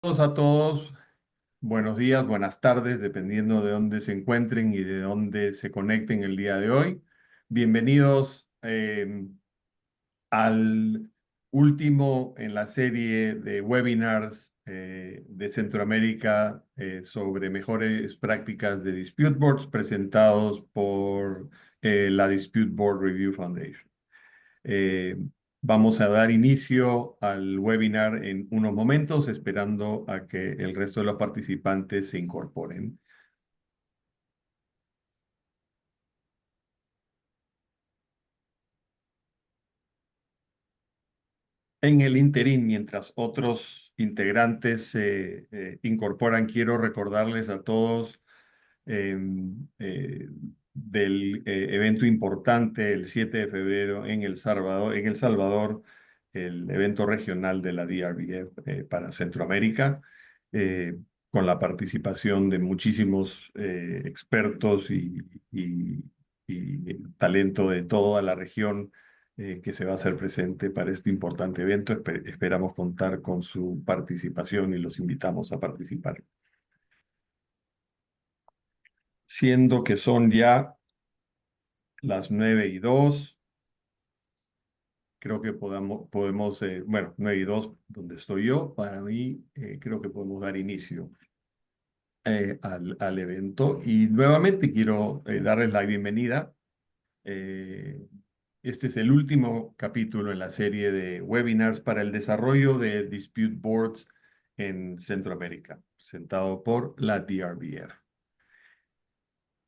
A todos, buenos días, buenas tardes, dependiendo de dónde se encuentren y de dónde se conecten el día de hoy. Bienvenidos al último en la serie de webinars de Centroamérica sobre mejores prácticas de Dispute Boards presentados por la Dispute Board Review Foundation. Eh, Vamos a dar inicio al webinar en unos momentos, esperando a que el resto de los participantes se incorporen. En el interín, mientras otros integrantes se incorporan, quiero recordarles a todos eh, eh, del evento importante el 7 de febrero en El Salvador, el evento regional de la DRBF para Centroamérica, eh, con la participación de muchísimos expertos y talento de toda la región que se va a hacer presente para este importante evento. Esperamos contar con su participación y los invitamos a participar. Siendo que son ya las 9:02, creo que podemos, bueno, 9:02, donde estoy yo, para mí creo que podemos dar inicio al evento. Y nuevamente quiero darles la bienvenida. Eh, este es el último capítulo en la serie de webinars para el desarrollo de Dispute Boards en Centroamérica, presentado por la DRBF.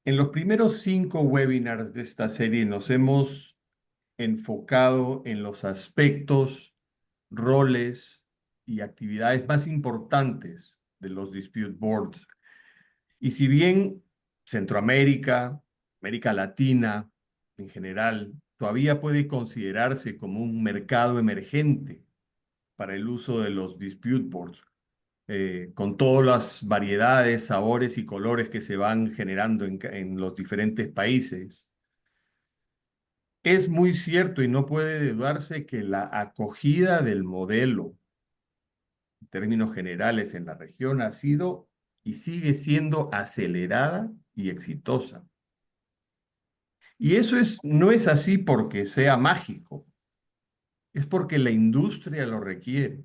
En los primeros 5 webinars de esta serie nos hemos enfocado en los aspectos, roles y actividades más importantes de los Dispute Boards. Y si bien Centroamérica, América Latina en general, todavía puede considerarse como un mercado emergente para el uso de los Dispute Boards, con todas las variedades, sabores y colores que se van generando en los diferentes países. Es muy cierto y no puede dudarse que la acogida del modelo, en términos generales, en la región ha sido y sigue siendo acelerada y exitosa. Y eso no es así porque sea mágico, es porque la industria lo requiere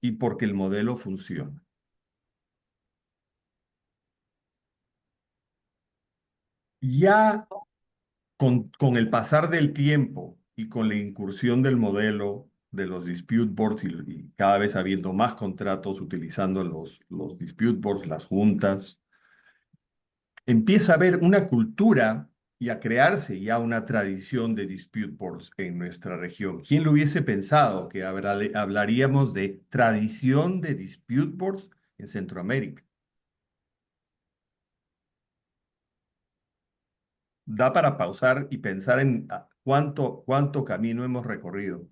y porque el modelo funciona. Ya con el pasar del tiempo y con la incursión del modelo de los dispute boards y cada vez habiendo más contratos utilizando los dispute boards, las juntas, empieza a haber una cultura y a crearse ya una tradición de dispute boards en nuestra región. ¿Quién lo hubiese pensado que hablaríamos de tradición de dispute boards en Centroamérica? Da para pausar y pensar en cuánto camino hemos recorrido.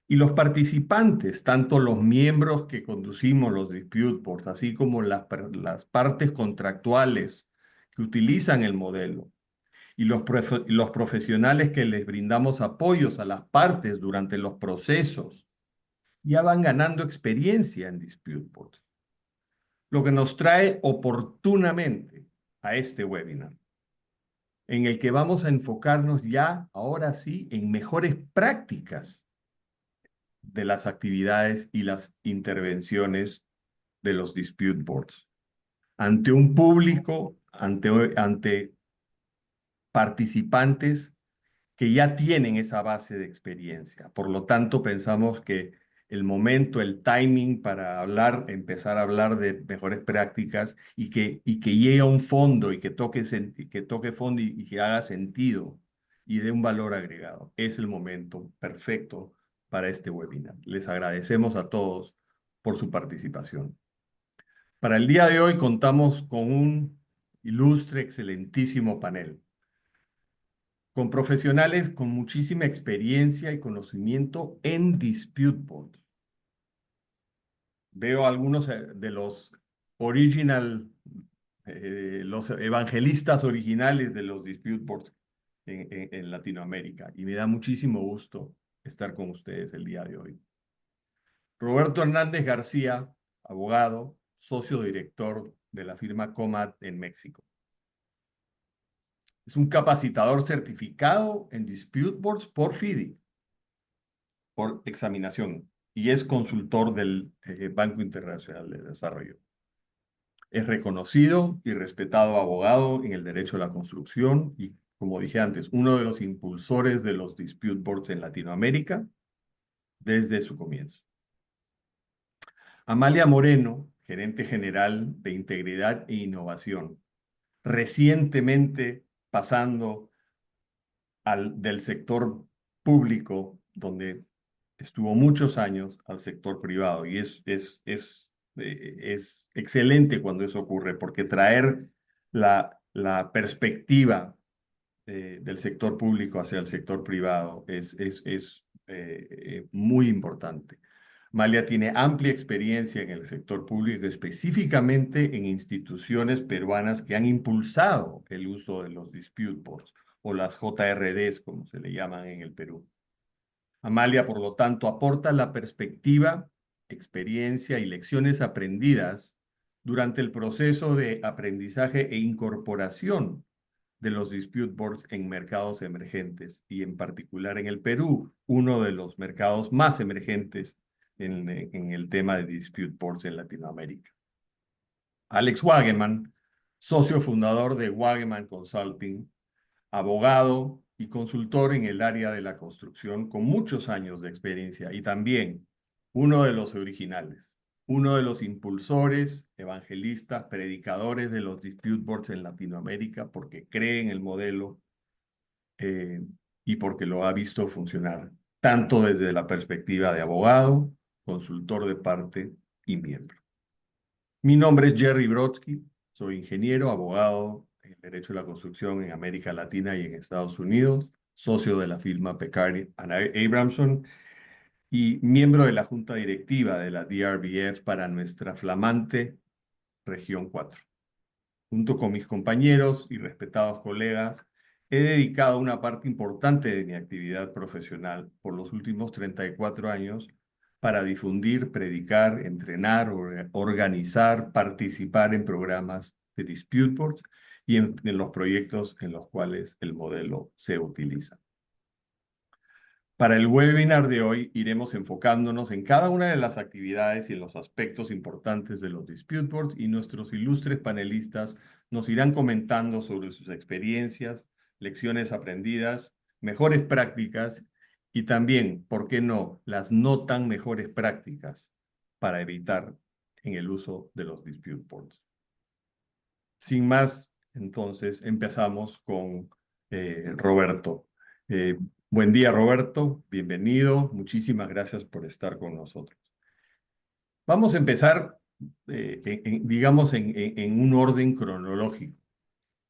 Y los participantes, tanto los miembros que conducimos los dispute boards, así como las partes contractuales que utilizan el modelo, y los profesionales que les brindamos apoyos a las partes durante los procesos, ya van ganando experiencia en dispute boards, lo que nos trae oportunamente a este webinar, en el que vamos a enfocarnos ya, ahora sí, en mejores prácticas de las actividades y las intervenciones de los dispute boards ante un público, ante participantes que ya tienen esa base de experiencia. Por lo tanto, pensamos que el momento, el timing para empezar a hablar de mejores prácticas y que llegue a un fondo y que toque fondo y que haga sentido y dé un valor agregado, es el momento perfecto para este webinar. Les agradecemos a todos por su participación. Para el día de hoy contamos con un ilustre, excelentísimo panel con profesionales con muchísima experiencia y conocimiento en dispute boards. Veo algunos de los los evangelistas originales de los dispute boards en Latinoamérica y me da muchísimo gusto estar con ustedes el día de hoy. Roberto Hernández García, abogado, socio director de la firma Comat en México. Es un capacitador certificado en Dispute Boards por FIDI, por examinación, y es consultor del Banco Internacional de Desarrollo. Es reconocido y respetado abogado en el derecho a la construcción y, como dije antes, uno de los impulsores de los Dispute Boards en Latinoamérica desde su comienzo. Amalia Moreno, gerente general de Integridad e Innovación, recientemente pasando del sector público, donde estuvo muchos años, al sector privado. Y es excelente cuando eso ocurre, porque traer la perspectiva del sector público hacia el sector privado es muy importante. Malia tiene amplia experiencia en el sector público, específicamente en instituciones peruanas que han impulsado el uso de los dispute boards o las JRDs, como se le llaman en el Perú. Amalia, por lo tanto, aporta la perspectiva, experiencia y lecciones aprendidas durante el proceso de aprendizaje e incorporación de los dispute boards en mercados emergentes y en particular en el Perú, uno de los mercados más emergentes en el tema de dispute boards en Latinoamérica. Alex Wageman, socio fundador de Wageman Consulting, abogado y consultor en el área de la construcción con muchos años de experiencia y también uno de los originales, uno de los impulsores, evangelistas, predicadores de los dispute boards en Latinoamérica porque cree en el modelo eh, y porque lo ha visto funcionar, tanto desde la perspectiva de abogado, consultor de parte y miembro. Mi nombre es Jerry Brodsky, soy ingeniero, abogado en el Derecho de la Construcción en América Latina y en Estados Unidos, socio de la firma Pecari Abramson y miembro de la junta directiva de la DRBF para nuestra flamante Región 4. Junto con mis compañeros y respetados colegas, he dedicado una parte importante de mi actividad profesional por los últimos 34 años para difundir, predicar, entrenar, organizar, participar en programas de dispute boards y en los proyectos en los cuales el modelo se utiliza. Para el webinar de hoy iremos enfocándonos en cada una de las actividades y en los aspectos importantes de los dispute boards y nuestros ilustres panelistas nos irán comentando sobre sus experiencias, lecciones aprendidas, mejores prácticas y también, ¿por qué no?, las no tan mejores prácticas para evitar en el uso de los dispute boards. Sin más, entonces empezamos con Roberto. Buen día, Roberto. Bienvenido. Muchísimas gracias por estar con nosotros. Vamos a empezar, digamos, en un orden cronológico.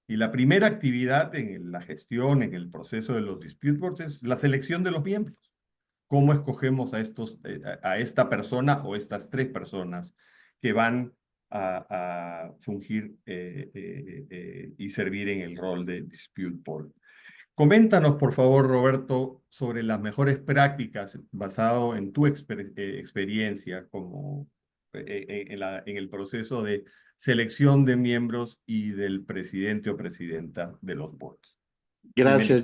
Y la primera actividad en la gestión, en el proceso de los dispute boards es la selección de los miembros. ¿Cómo escogemos a esta persona o estas tres personas que van a fungir y servir en el rol de dispute board? Coméntanos, por favor, Roberto, sobre las mejores prácticas basado en tu experiencia como, en el proceso de selección de miembros y del presidente o presidenta de los boards. Bienvenido. Gracias.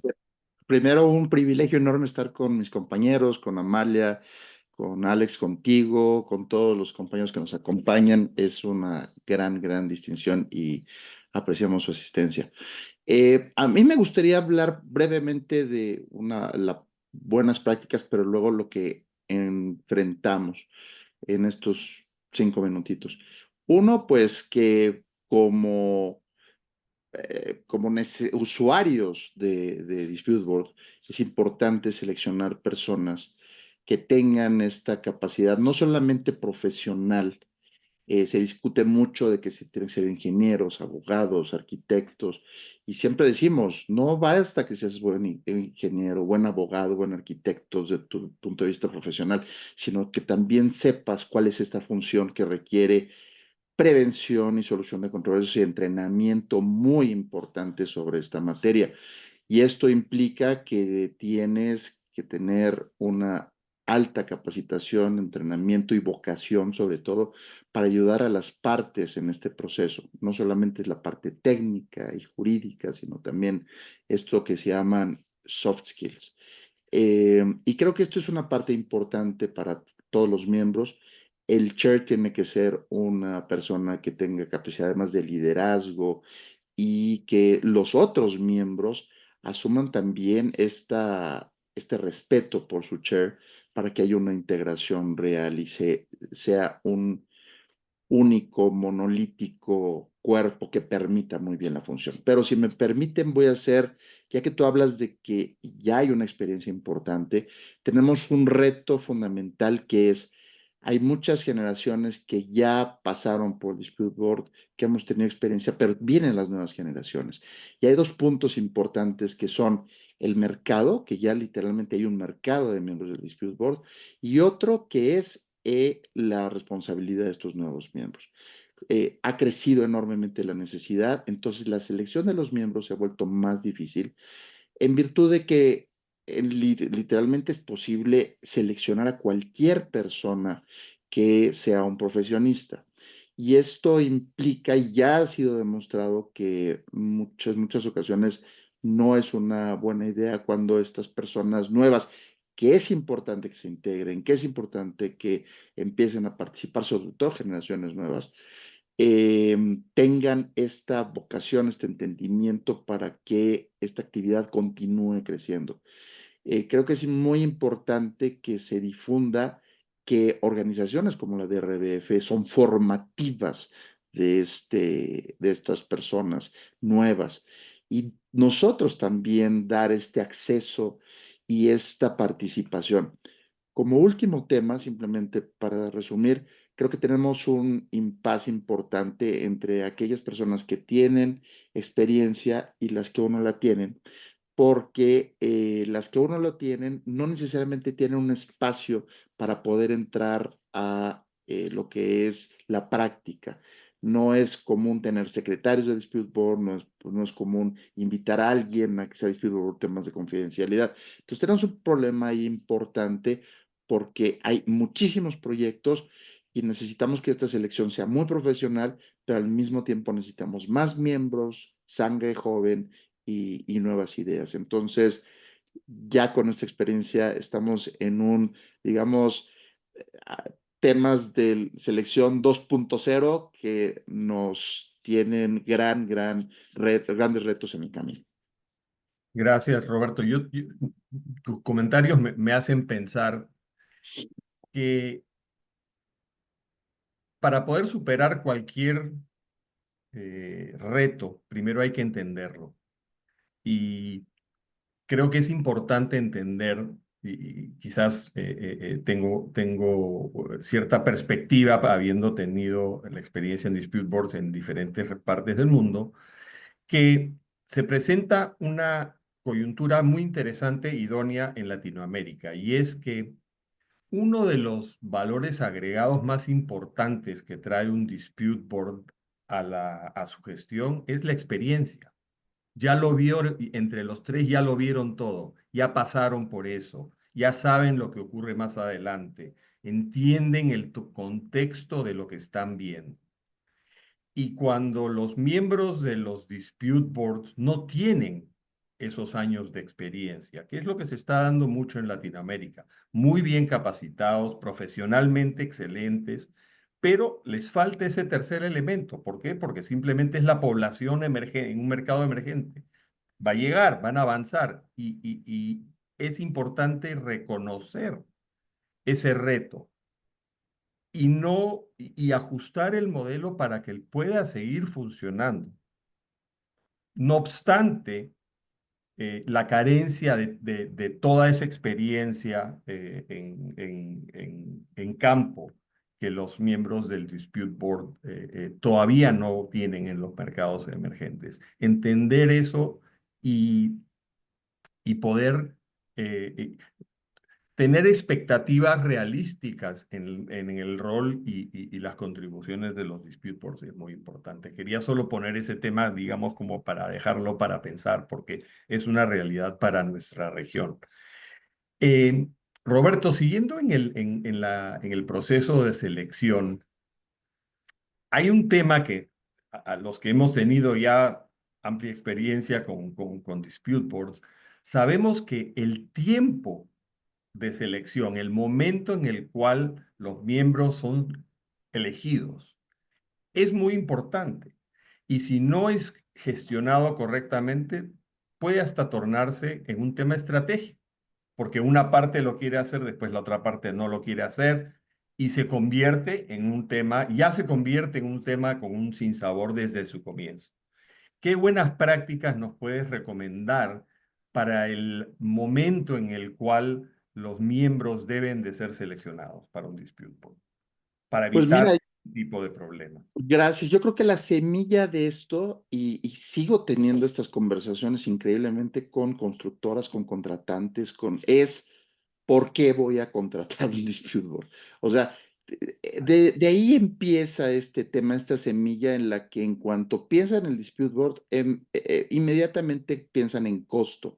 Primero, un privilegio enorme estar con mis compañeros, con Amalia, con Alex, contigo, con todos los compañeros que nos acompañan. Es una gran distinción y apreciamos su asistencia. A mí me gustaría hablar brevemente de las buenas prácticas, pero luego lo que enfrentamos en estos 5 minutitos. Uno, pues que como usuarios de Dispute Board, es importante seleccionar personas que tengan esta capacidad, no solamente profesional. Se discute mucho de que se tienen que ser ingenieros, abogados, arquitectos, y siempre decimos, no basta que seas buen ingeniero, buen abogado, buen arquitecto desde tu punto de vista profesional, sino que también sepas cuál es esta función que requiere prevención y solución de controversias y entrenamiento muy importante sobre esta materia. Y esto implica que tienes que tener una alta capacitación, entrenamiento y vocación, sobre todo, para ayudar a las partes en este proceso. No solamente es la parte técnica y jurídica, sino también esto que se llaman soft skills. Y creo que esto es una parte importante para todos los miembros. El chair tiene que ser una persona que tenga capacidad además de liderazgo y que los otros miembros asuman también este respeto por su chair para que haya una integración real y sea un único, monolítico cuerpo que permita muy bien la función. Pero si me permiten, voy a hacer, ya que tú hablas de que ya hay una experiencia importante, tenemos un reto fundamental que es, hay muchas generaciones que ya pasaron por Dispute Board, que hemos tenido experiencia, pero vienen las nuevas generaciones. Y hay dos puntos importantes que son el mercado, que ya literalmente hay un mercado de miembros del Dispute Board, y otro que es la responsabilidad de estos nuevos miembros. Ha crecido enormemente la necesidad, entonces la selección de los miembros se ha vuelto más difícil en virtud de que literalmente es posible seleccionar a cualquier persona que sea un profesionista. Y esto implica, y ya ha sido demostrado, que muchas ocasiones no es una buena idea cuando estas personas nuevas, que es importante que se integren, que es importante que empiecen a participar, sobre todo generaciones nuevas, tengan esta vocación, este entendimiento para que esta actividad continúe creciendo. Creo que es muy importante que se difunda que organizaciones como la DRBF son formativas de estas personas nuevas y nosotros también dar este acceso y esta participación. Como último tema, simplemente para resumir, creo que tenemos un impasse importante entre aquellas personas que tienen experiencia y las que aún no la tienen, porque las que aún no lo tienen no necesariamente tienen un espacio para poder entrar a lo que es la práctica. No es común tener secretarios de Dispute Board, no es común invitar a alguien a que sea Dispute Board por temas de confidencialidad. Entonces tenemos un problema ahí importante porque hay muchísimos proyectos y necesitamos que esta selección sea muy profesional, pero al mismo tiempo necesitamos más miembros, sangre joven y nuevas ideas. Entonces, ya con esta experiencia estamos en digamos, a- temas de selección 2.0 que nos tienen grandes retos en el camino. Gracias, Roberto. Tus comentarios me hacen pensar que para poder superar cualquier reto, primero hay que entenderlo. Y creo que es importante entender, y quizás tengo cierta perspectiva habiendo tenido la experiencia en Dispute Boards en diferentes partes del mundo, que se presenta una coyuntura muy interesante, idónea en Latinoamérica, y es que uno de los valores agregados más importantes que trae un Dispute Board a su gestión es la experiencia. Ya lo vieron, entre los tres ya lo vieron todo, ya pasaron por eso, ya saben lo que ocurre más adelante, entienden el contexto de lo que están viendo. Y cuando los miembros de los dispute boards no tienen esos años de experiencia, que es lo que se está dando mucho en Latinoamérica, muy bien capacitados, profesionalmente excelentes, pero les falta ese tercer elemento. ¿Por qué? Porque simplemente es la población emergente, en un mercado emergente. Va a llegar, van a avanzar y es importante reconocer ese reto y no y ajustar el modelo para que él pueda seguir funcionando. No obstante, la carencia de toda esa experiencia en campo que los miembros del Dispute Board todavía no tienen en los mercados emergentes. Entender eso y, y poder tener expectativas realísticas en el rol y las contribuciones de los dispute boards es muy importante. Quería solo poner ese tema, digamos, como para dejarlo para pensar, porque es una realidad para nuestra región. Eh, Roberto, siguiendo en el proceso de selección, hay un tema que a los que hemos tenido ya amplia experiencia con Dispute Boards, sabemos que el tiempo de selección, el momento en el cual los miembros son elegidos, es muy importante. Y si no es gestionado correctamente, puede hasta tornarse en un tema estratégico, porque una parte lo quiere hacer, después la otra parte no lo quiere hacer, y se convierte en un tema, ya se convierte en un tema con un sinsabor desde su comienzo. ¿Qué buenas prácticas nos puedes recomendar para el momento en el cual los miembros deben de ser seleccionados para un dispute board, para Pues evitar mira, este tipo de problemas? gracias. Yo creo que la semilla de esto, y sigo teniendo estas conversaciones increíblemente con constructoras, con contratantes, es ¿por qué voy a contratar un dispute board? O sea, de ahí empieza este tema, esta semilla en la que en cuanto piensan en el dispute board, inmediatamente piensan en costo.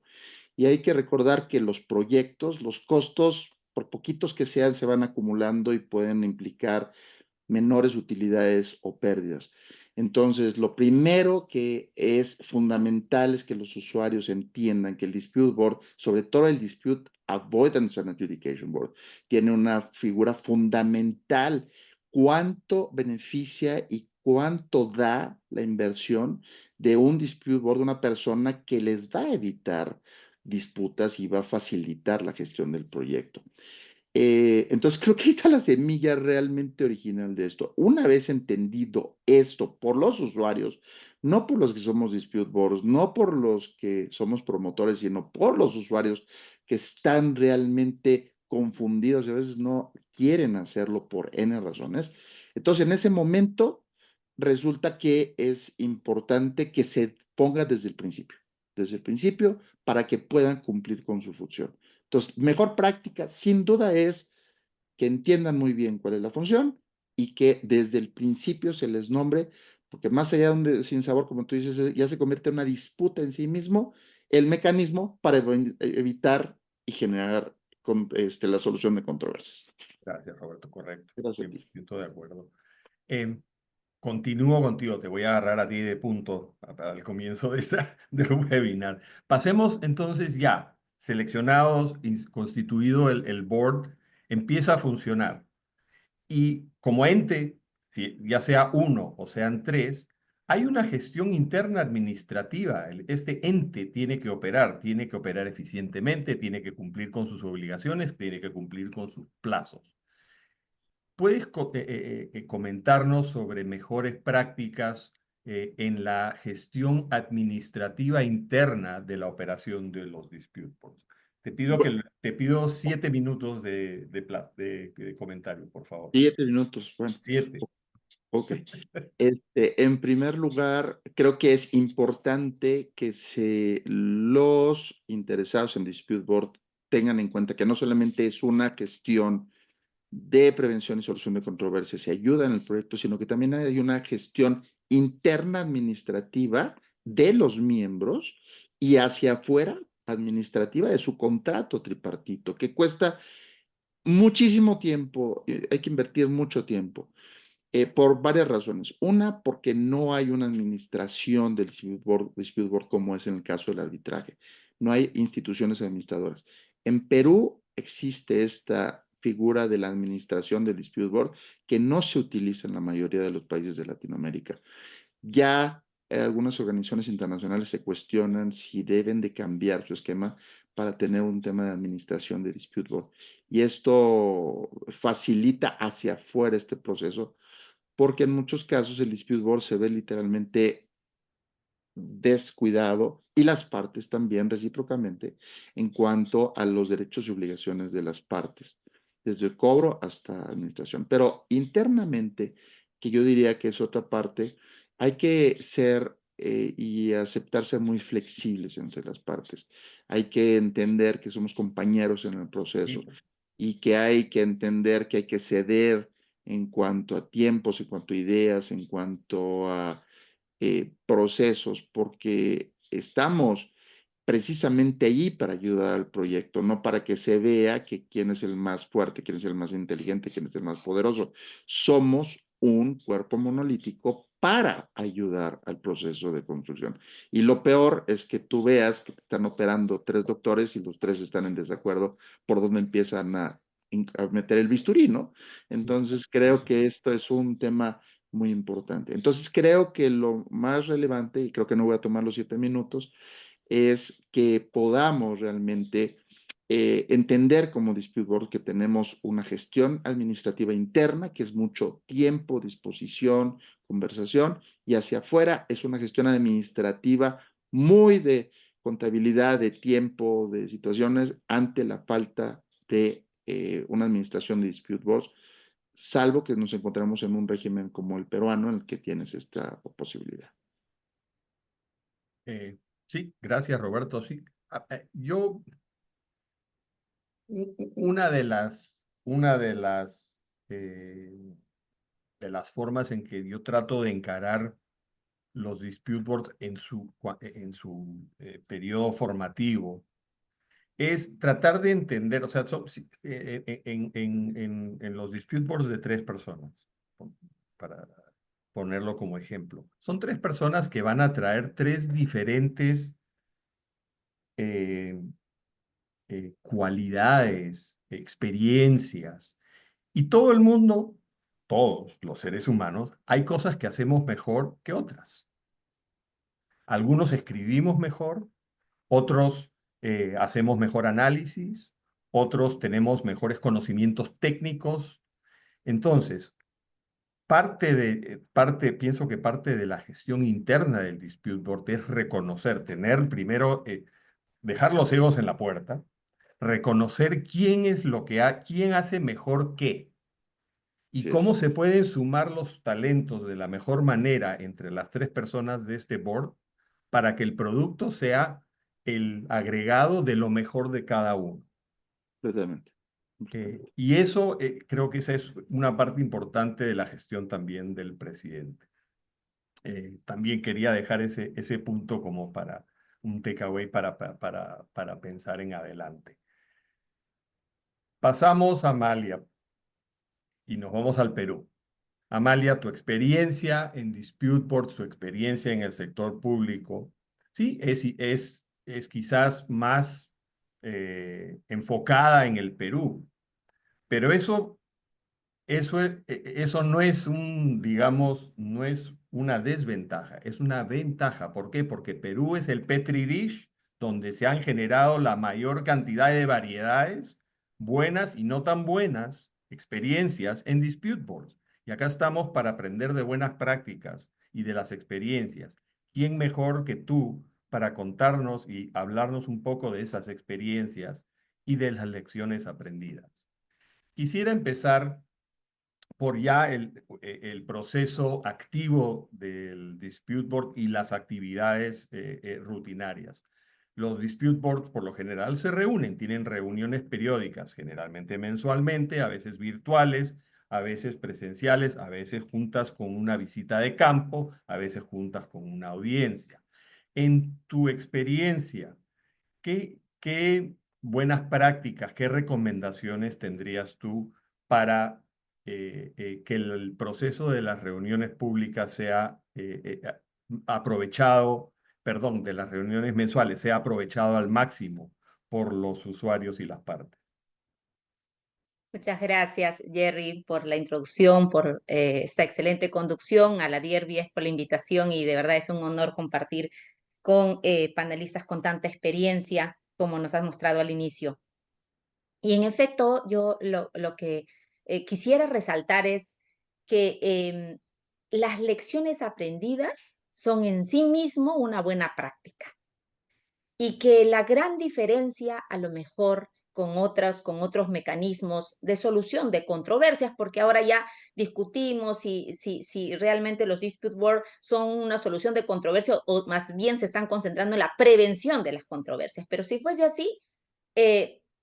Y hay que recordar que los proyectos, los costos, por poquitos que sean, se van acumulando y pueden implicar menores utilidades o pérdidas. Entonces, lo primero que es fundamental es que los usuarios entiendan que el Dispute Board, sobre todo el Dispute Avoidance and Adjudication Board, tiene una figura fundamental. ¿Cuánto beneficia y cuánto da la inversión de un Dispute Board de una persona que les va a evitar disputas y va a facilitar la gestión del proyecto? Entonces creo que ahí está la semilla realmente original de esto. Una vez entendido esto por los usuarios, no por los que somos dispute boards, no por los que somos promotores, sino por los usuarios que están realmente confundidos y a veces no quieren hacerlo por N razones. Entonces en ese momento resulta que es importante que se ponga desde el principio para que puedan cumplir con su función. Entonces, mejor práctica, sin duda, es que entiendan muy bien cuál es la función y que desde el principio se les nombre, porque más allá de un sinsabor, como tú dices, ya se convierte en una disputa en sí mismo, el mecanismo para evitar y generar la solución de controversias. Gracias, Roberto, correcto. Gracias a ti. 100% de acuerdo. Em, Continúo contigo, te voy a agarrar a ti de punto al comienzo de del webinar. Pasemos entonces ya, seleccionados, constituido el board, empieza a funcionar. Y como ente, ya sea uno o sean tres, hay una gestión interna administrativa. Este ente tiene que operar eficientemente, tiene que cumplir con sus obligaciones, tiene que cumplir con sus plazos. ¿Puedes comentarnos sobre mejores prácticas en la gestión administrativa interna de la operación de los dispute boards? Bu- Te pido 7 minutos de comentario, por favor. 7 minutos, bueno, 7. ok. En primer lugar, creo que es importante que los interesados en Dispute Board tengan en cuenta que no solamente es una gestión de prevención y solución de controversias y ayuda en el proyecto, sino que también hay una gestión interna administrativa de los miembros y hacia afuera administrativa de su contrato tripartito, que cuesta muchísimo tiempo, hay que invertir mucho tiempo. Por varias razones. Una, porque no hay una administración del dispute board como es en el caso del arbitraje. No hay instituciones administradoras. En Perú existe esta figura de la administración del dispute board que no se utiliza en la mayoría de los países de Latinoamérica. Ya algunas organizaciones internacionales se cuestionan si deben de cambiar su esquema para tener un tema de administración de dispute board. Y esto facilita hacia afuera este proceso porque en muchos casos el dispute board se ve literalmente descuidado y las partes también recíprocamente en cuanto a los derechos y obligaciones de las partes, desde el cobro hasta administración. Pero internamente, que yo diría que es otra parte, hay que ser y aceptar ser muy flexibles entre las partes. Hay que entender que somos compañeros en el proceso y que hay que entender que hay que ceder en cuanto a tiempos, en cuanto a ideas, en cuanto a procesos, porque estamos precisamente allí para ayudar al proyecto, no para que se vea que quién es el más fuerte, quién es el más inteligente, quién es el más poderoso. Somos un cuerpo monolítico para ayudar al proceso de construcción. Y lo peor es que tú veas que están operando 3 doctores y los 3 están en desacuerdo por donde empiezan a meter el bisturí, ¿no? Entonces creo que esto es un tema muy importante. Entonces creo que lo más relevante, y creo que no voy a tomar los 7 minutos, es que podamos realmente entender como Dispute Board que tenemos una gestión administrativa interna, que es mucho tiempo, disposición, conversación, y hacia afuera es una gestión administrativa muy de contabilidad, de tiempo, de situaciones ante la falta de una administración de Dispute Boards, salvo que nos encontramos en un régimen como el peruano en el que tienes esta posibilidad. Sí, gracias, Roberto. Sí, yo, de las formas en que yo trato de encarar los dispute boards en su periodo formativo es tratar de entender, o sea, en los dispute boards de 3 personas, para ponerlo como ejemplo. Son 3 personas que van a traer 3 diferentes eh, cualidades, experiencias. Y todo el mundo, todos los seres humanos, hay cosas que hacemos mejor que otras. Algunos escribimos mejor, otros hacemos mejor análisis, otros tenemos mejores conocimientos técnicos. Entonces, pienso que parte de la gestión interna del dispute board es reconocer, tener primero, dejar los egos en la puerta, reconocer quién es quién hace mejor qué y Así es, cómo se pueden sumar los talentos de la mejor manera entre las 3 personas de este board para que el producto sea el agregado de lo mejor de cada uno. completamente. Completamente. Y eso, creo que esa es una parte importante de la gestión también del presidente. También quería dejar ese punto como para un takeaway para pensar en adelante. Pasamos a Amalia y nos vamos al Perú. Amalia, tu experiencia en dispute boards, tu experiencia en el sector público, sí, es quizás más enfocada en el Perú, pero eso no es digamos, no es una desventaja, es una ventaja. ¿Por qué? Porque Perú es el Petri dish donde se han generado la mayor cantidad de variedades, buenas y no tan buenas, experiencias en dispute boards. Y acá estamos para aprender de buenas prácticas y de las experiencias. ¿Quién mejor que tú para contarnos y hablarnos un poco de esas experiencias y de las lecciones aprendidas? Quisiera empezar por ya el proceso activo del dispute board y las actividades rutinarias. Los dispute boards por lo general se reúnen, tienen reuniones periódicas, generalmente mensualmente, a veces virtuales, a veces presenciales, a veces juntas con una visita de campo, a veces juntas con una audiencia. En tu experiencia, ¿qué buenas prácticas, qué recomendaciones tendrías tú para que el proceso de las reuniones públicas sea aprovechado, perdón, de las reuniones mensuales, sea aprovechado al máximo por los usuarios y las partes? Muchas gracias, Jerry, por la introducción, por esta excelente conducción, a la Dierbies por la invitación y de verdad es un honor compartir con panelistas con tanta experiencia como nos has mostrado al inicio. Y en efecto, yo lo que quisiera resaltar es que las lecciones aprendidas son en sí mismo una buena práctica y que la gran diferencia a lo mejor con otros mecanismos de solución de controversias, porque ahora ya discutimos si realmente los dispute board son una solución de controversia o más bien se están concentrando en la prevención de las controversias. Pero si fuese así,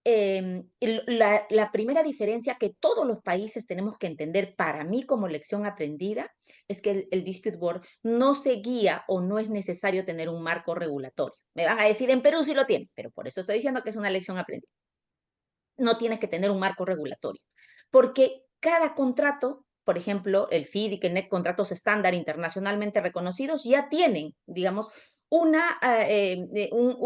La primera diferencia que todos los países tenemos que entender, para mí como lección aprendida, es que el Dispute Board no se guía o no es necesario tener un marco regulatorio. Me van a decir, en Perú sí lo tiene, pero por eso estoy diciendo que es una lección aprendida. No tienes que tener un marco regulatorio, porque cada contrato, por ejemplo, el FIDIC, el NEC, contratos estándar internacionalmente reconocidos, ya tienen, digamos, un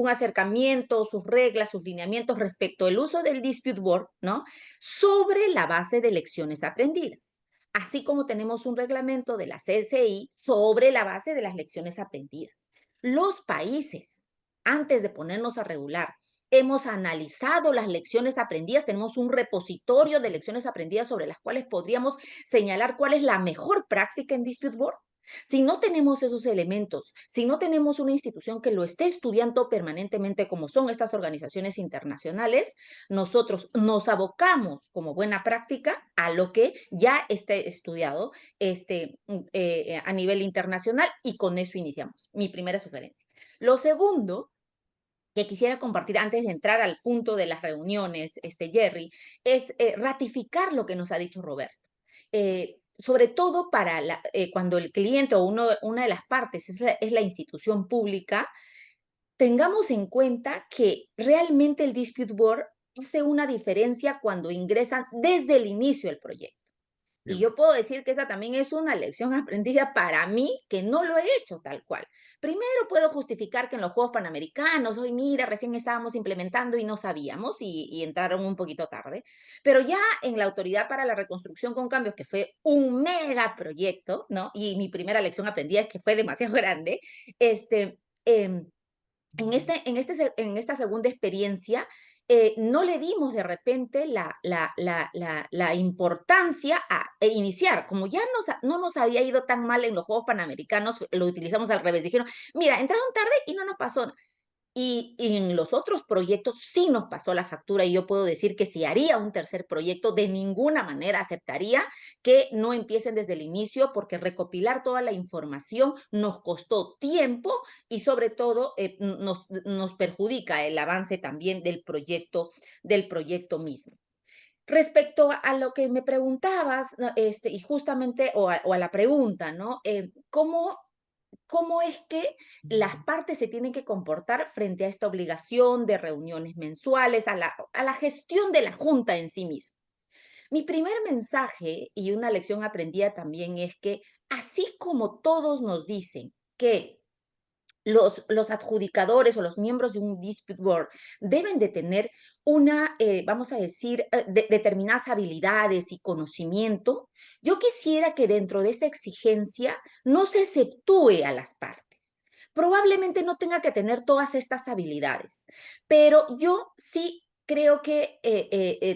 acercamiento, sus reglas, sus lineamientos respecto al uso del Dispute Board, ¿no? Sobre la base de lecciones aprendidas. Así como tenemos un reglamento de la CSI sobre la base de las lecciones aprendidas. Los países, antes de ponernos a regular, hemos analizado las lecciones aprendidas, tenemos un repositorio de lecciones aprendidas sobre las cuales podríamos señalar cuál es la mejor práctica en Dispute Board. Si no tenemos esos elementos, si no tenemos una institución que lo esté estudiando permanentemente como son estas organizaciones internacionales, nosotros nos abocamos como buena práctica a lo que ya esté estudiado a nivel internacional y con eso iniciamos. Mi primera sugerencia. Lo segundo que quisiera compartir antes de entrar al punto de las reuniones, Jerry, es ratificar lo que nos ha dicho Roberto. Sobre todo cuando el cliente o una de las partes es la institución pública, tengamos en cuenta que realmente el Dispute Board hace una diferencia cuando ingresan desde el inicio del proyecto. Y yo puedo decir que esa también es una lección aprendida para mí, que no lo he hecho tal cual. Primero puedo justificar que en los Juegos Panamericanos, hoy mira, recién estábamos implementando y no sabíamos y entraron un poquito tarde. Pero ya en la Autoridad para la Reconstrucción con Cambios, que fue un mega proyecto, ¿no? Y mi primera lección aprendida es que fue demasiado grande, en esta segunda experiencia, no le dimos de repente la importancia a iniciar. Como ya no nos había ido tan mal en los Juegos Panamericanos, lo utilizamos al revés. Dijeron, mira, entraron tarde y no nos pasó. Y en los otros proyectos sí nos pasó la factura y yo puedo decir que si haría un tercer proyecto, de ninguna manera aceptaría que no empiecen desde el inicio porque recopilar toda la información nos costó tiempo y sobre todo nos perjudica el avance también del proyecto mismo. Respecto a lo que me preguntabas, ¿no? Y justamente, o a la pregunta, ¿no? ¿Cómo es que las partes se tienen que comportar frente a esta obligación de reuniones mensuales, a la gestión de la junta en sí misma? Mi primer mensaje y una lección aprendida también es que así como todos nos dicen que los adjudicadores o los miembros de un dispute board deben de tener vamos a decir, determinadas habilidades y conocimiento, yo quisiera que dentro de esa exigencia no se exceptúe a las partes. Probablemente no tenga que tener todas estas habilidades, pero yo sí creo que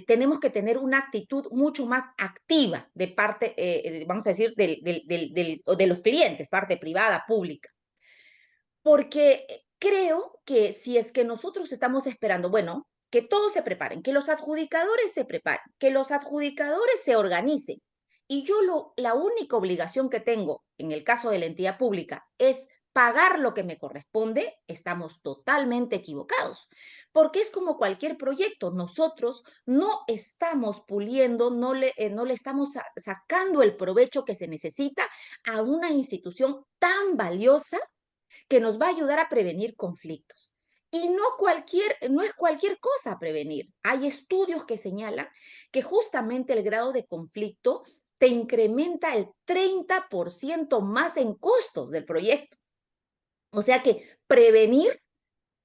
tenemos que tener una actitud mucho más activa de parte, vamos a decir, de los clientes, parte privada, pública. Porque creo que si es que nosotros estamos esperando, bueno, que todos se preparen, que los adjudicadores se preparen, que los adjudicadores se organicen, y yo la única obligación que tengo en el caso de la entidad pública es pagar lo que me corresponde, estamos totalmente equivocados, porque es como cualquier proyecto, nosotros no estamos puliendo, no le estamos sacando el provecho que se necesita a una institución tan valiosa que nos va a ayudar a prevenir conflictos. Y no es cualquier cosa prevenir. Hay estudios que señalan que justamente el grado de conflicto te incrementa el 30% más en costos del proyecto. O sea que prevenir,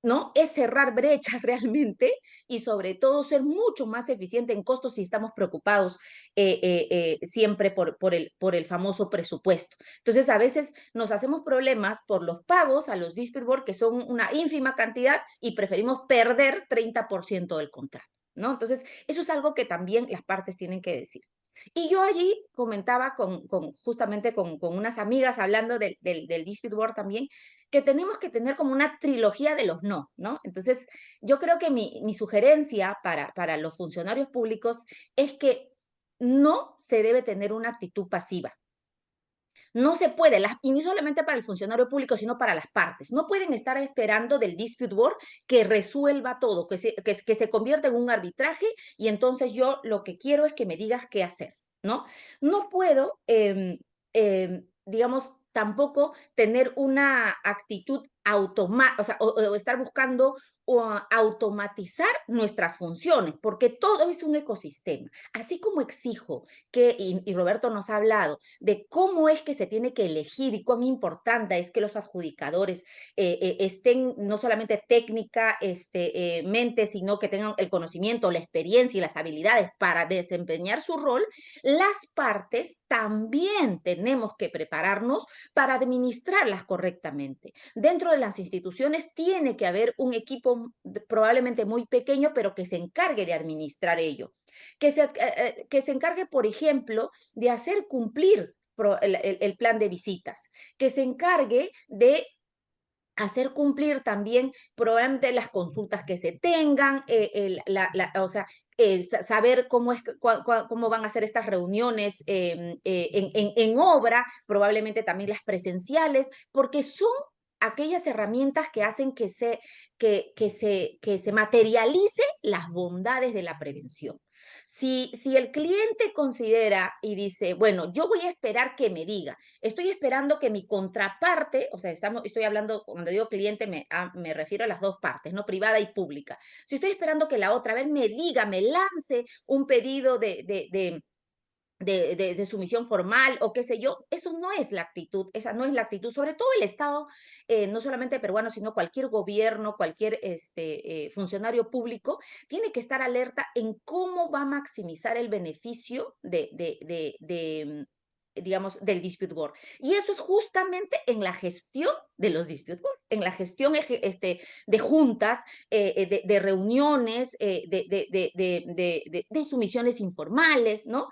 ¿no? Es cerrar brechas realmente y sobre todo ser mucho más eficiente en costos si estamos preocupados siempre por el famoso presupuesto. Entonces, a veces nos hacemos problemas por los pagos a los dispute board, que son una ínfima cantidad, y preferimos perder 30% del contrato, ¿no? Entonces, eso es algo que también las partes tienen que decir. Y yo allí comentaba justamente con unas amigas hablando del dispute board también, que tenemos que tener como una trilogía de los no, ¿no? Entonces, yo creo que mi sugerencia para los funcionarios públicos es que no se debe tener una actitud pasiva. No se puede, y no solamente para el funcionario público, sino para las partes. No pueden estar esperando del dispute board que resuelva todo, que se convierta en un arbitraje y entonces yo lo que quiero es que me digas qué hacer, ¿no? No puedo, digamos, tampoco tener una actitud automática, o estar buscando o automatizar nuestras funciones, porque todo es un ecosistema. Así como exijo que, y Roberto nos ha hablado de cómo es que se tiene que elegir y cuán importante es que los adjudicadores estén no solamente técnicamente, sino que tengan el conocimiento, la experiencia y las habilidades para desempeñar su rol, las partes también tenemos que prepararnos para administrarlas correctamente. Dentro de las instituciones tiene que haber un equipo probablemente muy pequeño, pero que se encargue de administrar ello. Que se encargue, por ejemplo, de hacer cumplir el plan de visitas, que se encargue de hacer cumplir también probablemente las consultas que se tengan, o sea, saber cómo van a ser estas reuniones en obra, probablemente también las presenciales, porque son aquellas herramientas que hacen que se materialicen las bondades de la prevención. Si el cliente considera y dice, bueno, yo voy a esperar que me diga, estoy esperando que mi contraparte, o sea, estoy hablando, cuando digo cliente, me refiero a las dos partes, ¿no? Privada y pública. Si estoy esperando que la otra, a ver, me diga, me lance un pedido de sumisión formal o qué sé yo, eso no es la actitud, esa no es la actitud, sobre todo el Estado, no solamente peruano, sino cualquier gobierno, cualquier funcionario público, tiene que estar alerta en cómo va a maximizar el beneficio digamos, del dispute board. Y eso es justamente en la gestión de los dispute board, en la gestión de juntas, de reuniones, de sumisiones informales, ¿no?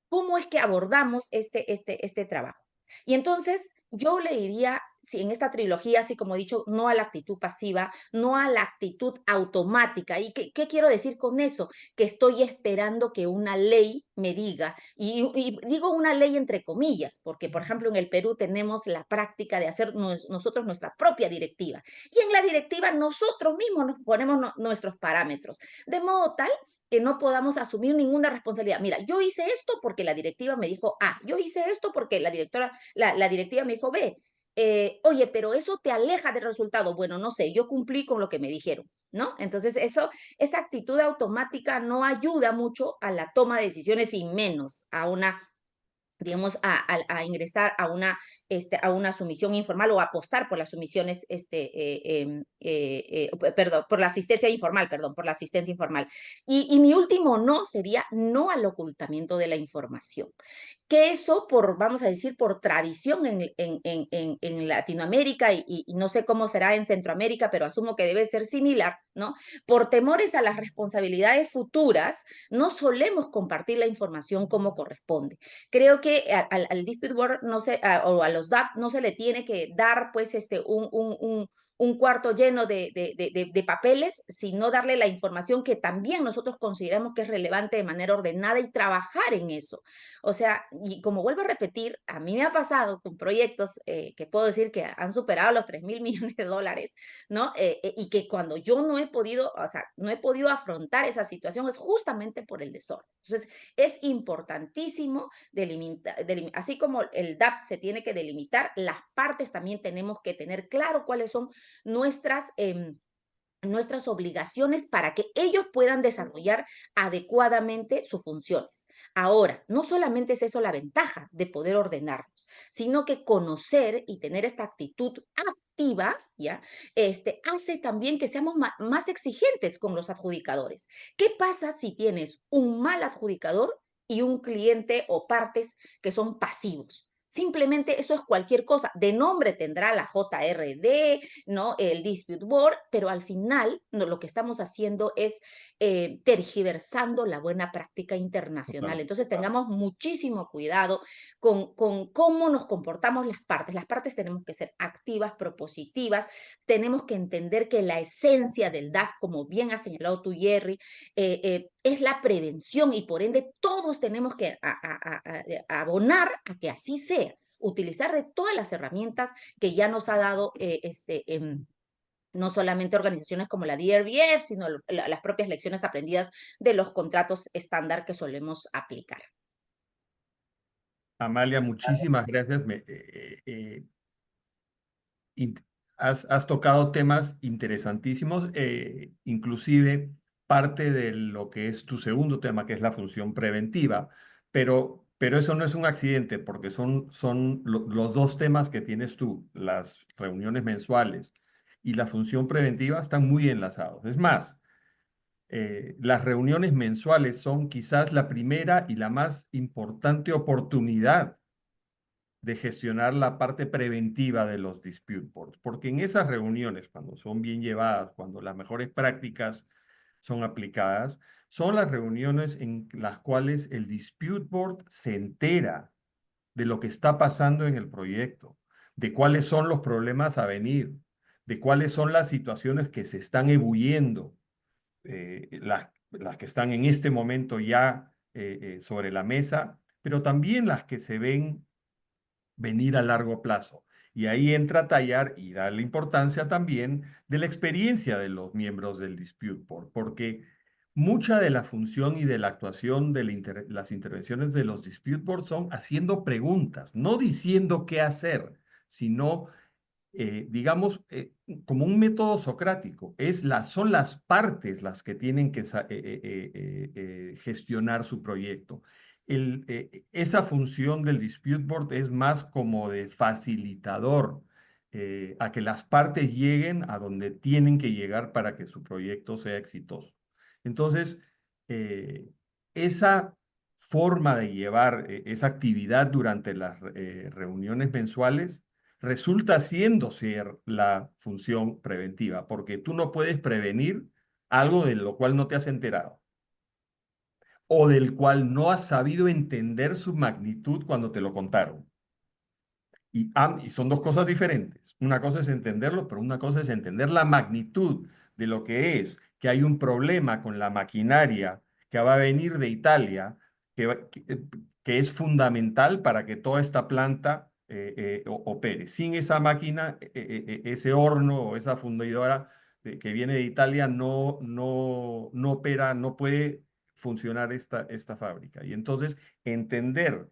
¿Cómo es que abordamos este trabajo? Y entonces yo le diría, si en esta trilogía, así como he dicho, no a la actitud pasiva, no a la actitud automática. ¿Y qué quiero decir con eso? Que estoy esperando que una ley me diga, y digo una ley entre comillas, porque por ejemplo en el Perú tenemos la práctica de hacer nosotros nuestra propia directiva. Y en la directiva nosotros mismos nos ponemos nuestros parámetros, de modo tal que no podamos asumir ninguna responsabilidad. Mira, yo hice esto porque la directiva me dijo A, yo hice esto porque la directiva me dijo B. Oye, pero eso te aleja del resultado. Bueno, no sé, yo cumplí con lo que me dijeron, ¿no? Entonces, esa actitud automática no ayuda mucho a la toma de decisiones y menos a una, digamos, a ingresar a una sumisión informal o apostar por las sumisiones, perdón, por la asistencia informal, perdón, por la asistencia informal. Y mi último no sería no al ocultamiento de la información. Que eso, vamos a decir, por tradición en Latinoamérica y no sé cómo será en Centroamérica, pero asumo que debe ser similar, ¿no? Por temores a las responsabilidades futuras, no solemos compartir la información como corresponde. Creo que al dispute board o a los DAF no se le tiene que dar pues un cuarto lleno de papeles, sino darle la información que también nosotros consideramos que es relevante de manera ordenada y trabajar en eso. O sea, y como vuelvo a repetir, a mí me ha pasado con proyectos que puedo decir que han superado los 3.000 millones de dólares, ¿no? Y que cuando yo no he podido, o sea, no he podido afrontar esa situación es justamente por el desorden. Entonces, es importantísimo delimitar, así como el DAP se tiene que delimitar, las partes también tenemos que tener claro cuáles son nuestras obligaciones para que ellos puedan desarrollar adecuadamente sus funciones. Ahora, no solamente es eso la ventaja de poder ordenarnos, sino que conocer y tener esta actitud activa, ¿ya? Hace también que seamos más exigentes con los adjudicadores. ¿Qué pasa si tienes un mal adjudicador y un cliente o partes que son pasivos? Simplemente eso es cualquier cosa. De nombre tendrá la JRD, ¿no? El dispute board, pero al final lo que estamos haciendo es tergiversando la buena práctica internacional. Entonces tengamos muchísimo cuidado con cómo nos comportamos las partes. Las partes tenemos que ser activas, propositivas, tenemos que entender que la esencia del DAF, como bien ha señalado tú, Jerry, es la prevención y por ende todos tenemos que abonar a que así sea. utilizar de todas las herramientas que ya nos ha dado no solamente organizaciones como la DRBF, sino las propias lecciones aprendidas de los contratos estándar que solemos aplicar. Amalia, muchísimas gracias. Has tocado temas interesantísimos, inclusive parte de lo que es tu segundo tema, que es la función preventiva, pero eso no es un accidente, porque son los dos temas que tienes tú, las reuniones mensuales y la función preventiva, están muy enlazados. Es más, las reuniones mensuales son quizás la primera y la más importante oportunidad de gestionar la parte preventiva de los dispute boards, porque en esas reuniones, cuando son bien llevadas, cuando las mejores prácticas son aplicadas, son las reuniones en las cuales el dispute board se entera de lo que está pasando en el proyecto, de cuáles son los problemas a venir, de cuáles son las situaciones que se están ebulliendo, las que están en este momento ya sobre la mesa, pero también las que se ven venir a largo plazo. Y ahí entra a tallar y darle importancia también de la experiencia de los miembros del dispute board, porque mucha de la función y de la actuación de las intervenciones de los dispute boards son haciendo preguntas, no diciendo qué hacer, sino digamos, como un método socrático. Son las partes las que tienen que gestionar su proyecto. Esa función del dispute board es más como de facilitador, a que las partes lleguen a donde tienen que llegar para que su proyecto sea exitoso. Entonces, esa forma de llevar esa actividad durante las reuniones mensuales resulta siendo ser la función preventiva, porque tú no puedes prevenir algo de lo cual no te has enterado o del cual no has sabido entender su magnitud cuando te lo contaron. Y son dos cosas diferentes. Una cosa es entenderlo, pero una cosa es entender la magnitud de lo que es, que hay un problema con la maquinaria que va a venir de Italia, que es fundamental para que toda esta planta opere. Sin esa máquina, ese horno o esa fundidora que viene de Italia no opera, no puede funcionar esta fábrica. Y entonces entender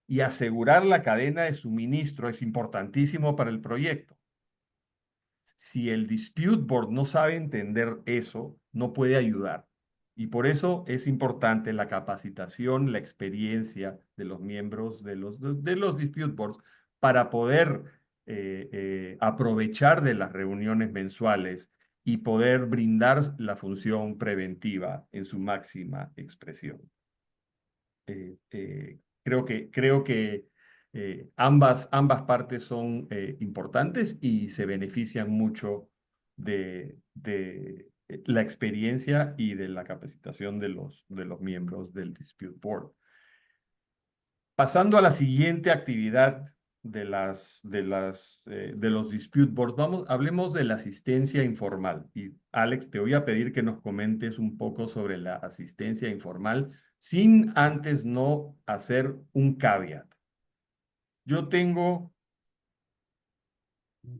y asegurar la cadena de suministro es importantísimo para el proyecto. Si el dispute board no sabe entender eso, no puede ayudar. Y por eso es importante la capacitación, la experiencia de los miembros de los dispute boards para poder aprovechar de las reuniones mensuales y poder brindar la función preventiva en su máxima expresión. Creo que ambas partes son importantes y se benefician mucho de la experiencia y de la capacitación de los miembros del Dispute Board. Pasando a la siguiente actividad de los Dispute Boards, hablemos de la asistencia informal. Y Alex, te voy a pedir que nos comentes un poco sobre la asistencia informal, sin antes no hacer un caveat. Yo tengo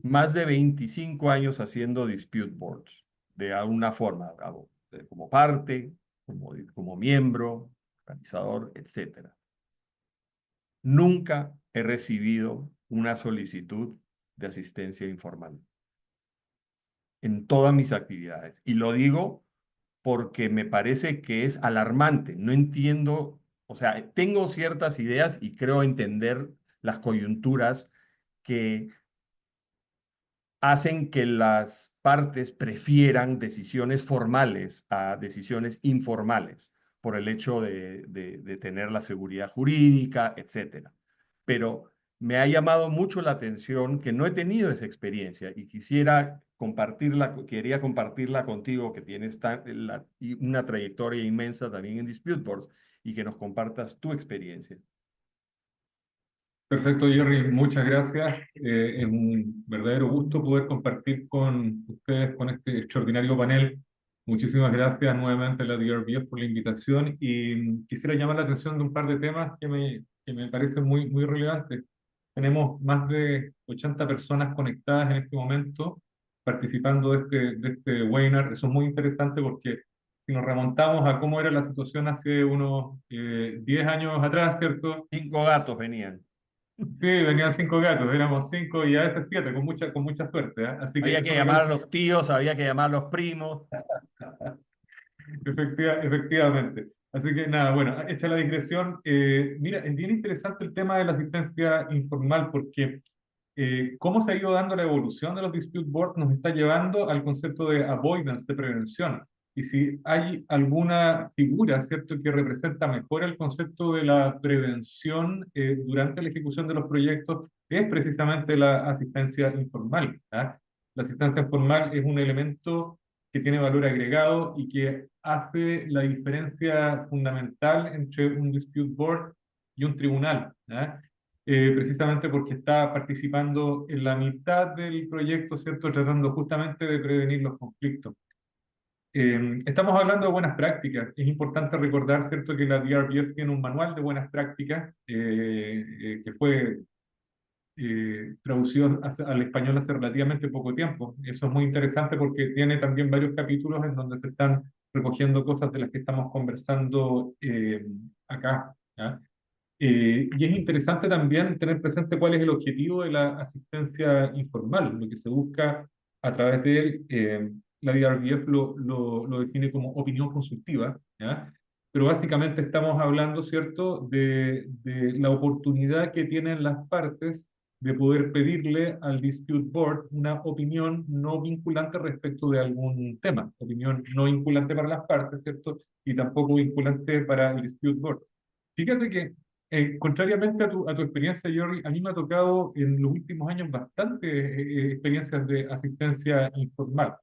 más de 25 años haciendo Dispute Boards, de alguna forma, como parte, como miembro, organizador, etcétera. Nunca he recibido una solicitud de asistencia informal en todas mis actividades. Y lo digo porque me parece que es alarmante. No entiendo, o sea, tengo ciertas ideas y creo entender las coyunturas que hacen que las partes prefieran decisiones formales a decisiones informales por el hecho de tener la seguridad jurídica, etcétera. Pero me ha llamado mucho la atención que no he tenido esa experiencia y quería compartirla contigo, que tienes una trayectoria inmensa también en Dispute Boards, y que nos compartas tu experiencia. Perfecto, Jerry, muchas gracias. Es un verdadero gusto poder compartir con ustedes con este extraordinario panel. Muchísimas gracias nuevamente a la DRBF por la invitación y quisiera llamar la atención de un par de temas que me parecen muy relevantes. Tenemos más de 80 personas conectadas en este momento participando de este webinar. Eso es muy interesante porque si nos remontamos a cómo era la situación hace unos 10 años atrás, ¿cierto? 5 gatos venían. Sí, venían 5 gatos, éramos 5 y a veces 7, con mucha suerte, ¿eh? Así que Había eso que me llamar a parece. los tíos, había que llamar a los primos. Efectivamente. Así que nada, bueno, hecha la digresión, mira, es bien interesante el tema de la asistencia informal porque cómo se ha ido dando la evolución de los dispute boards nos está llevando al concepto de avoidance, de prevención. Y si hay alguna figura, ¿cierto?, que representa mejor el concepto de la prevención durante la ejecución de los proyectos, es precisamente la asistencia informal. ¿Ah? La asistencia informal es un elemento que tiene valor agregado y que hace la diferencia fundamental entre un dispute board y un tribunal. ¿Ah? Precisamente porque está participando en la mitad del proyecto, ¿cierto? Tratando justamente de prevenir los conflictos. Estamos hablando de buenas prácticas. Es importante recordar, ¿cierto?, que la DRBF tiene un manual de buenas prácticas que fue traducido al español hace relativamente poco tiempo. Eso es muy interesante porque tiene también varios capítulos en donde se están recogiendo cosas de las que estamos conversando acá. ¿Ya? Y es interesante también tener presente cuál es el objetivo de la asistencia informal. Lo que se busca a través de él, la DRBF lo define como opinión consultiva, ¿ya? Pero básicamente estamos hablando, ¿cierto?, de la oportunidad que tienen las partes de poder pedirle al dispute board una opinión no vinculante respecto de algún tema, opinión no vinculante para las partes, ¿cierto?, y tampoco vinculante para el dispute board. Fíjate que contrariamente a tu experiencia, Jordi, a mí me ha tocado en los últimos años bastantes experiencias de asistencia informal.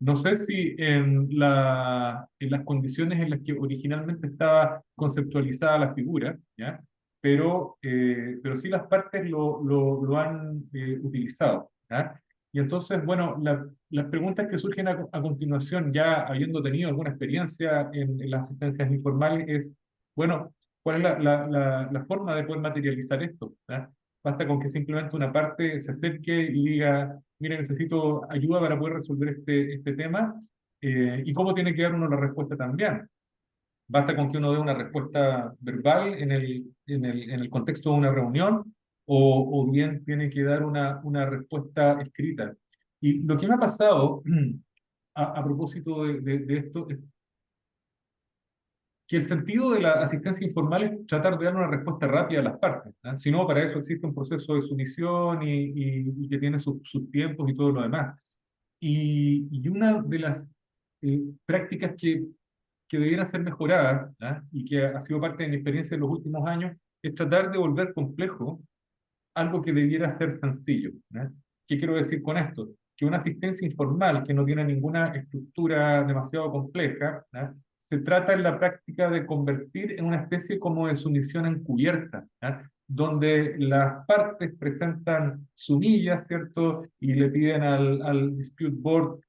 No sé si en las condiciones en las que originalmente estaba conceptualizada la figura, ¿ya? Pero sí las partes lo han utilizado. ¿Ya? Y entonces, bueno, las preguntas que surgen a continuación, ya habiendo tenido alguna experiencia en las asistencias informales, es, bueno, ¿cuál es la forma de poder materializar esto? ¿Ya? Basta con que simplemente una parte se acerque y diga, mire, necesito ayuda para poder resolver este tema, y cómo tiene que dar uno la respuesta también. Basta con que uno dé una respuesta verbal en el contexto de una reunión, o bien tiene que dar una respuesta escrita. Y lo que me ha pasado a propósito de esto es que el sentido de la asistencia informal es tratar de dar una respuesta rápida a las partes. ¿Ah? Si no, para eso existe un proceso de sumisión y que tiene sus tiempos y todo lo demás. Y una de las prácticas que debieran ser mejoradas, ¿ah? Y que ha sido parte de mi experiencia en los últimos años, es tratar de volver complejo algo que debiera ser sencillo. ¿Ah? ¿Qué quiero decir con esto? Que una asistencia informal que no tiene ninguna estructura demasiado compleja, ¿ah? Se trata en la práctica de convertir en una especie como de sumisión encubierta, ¿ah? Donde las partes presentan sumillas, ¿cierto? Y le piden al dispute board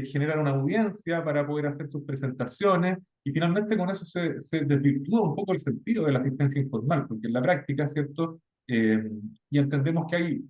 generar una audiencia para poder hacer sus presentaciones, y finalmente con eso se desvirtúa un poco el sentido de la asistencia informal, porque en la práctica, ¿cierto? Y entendemos que hay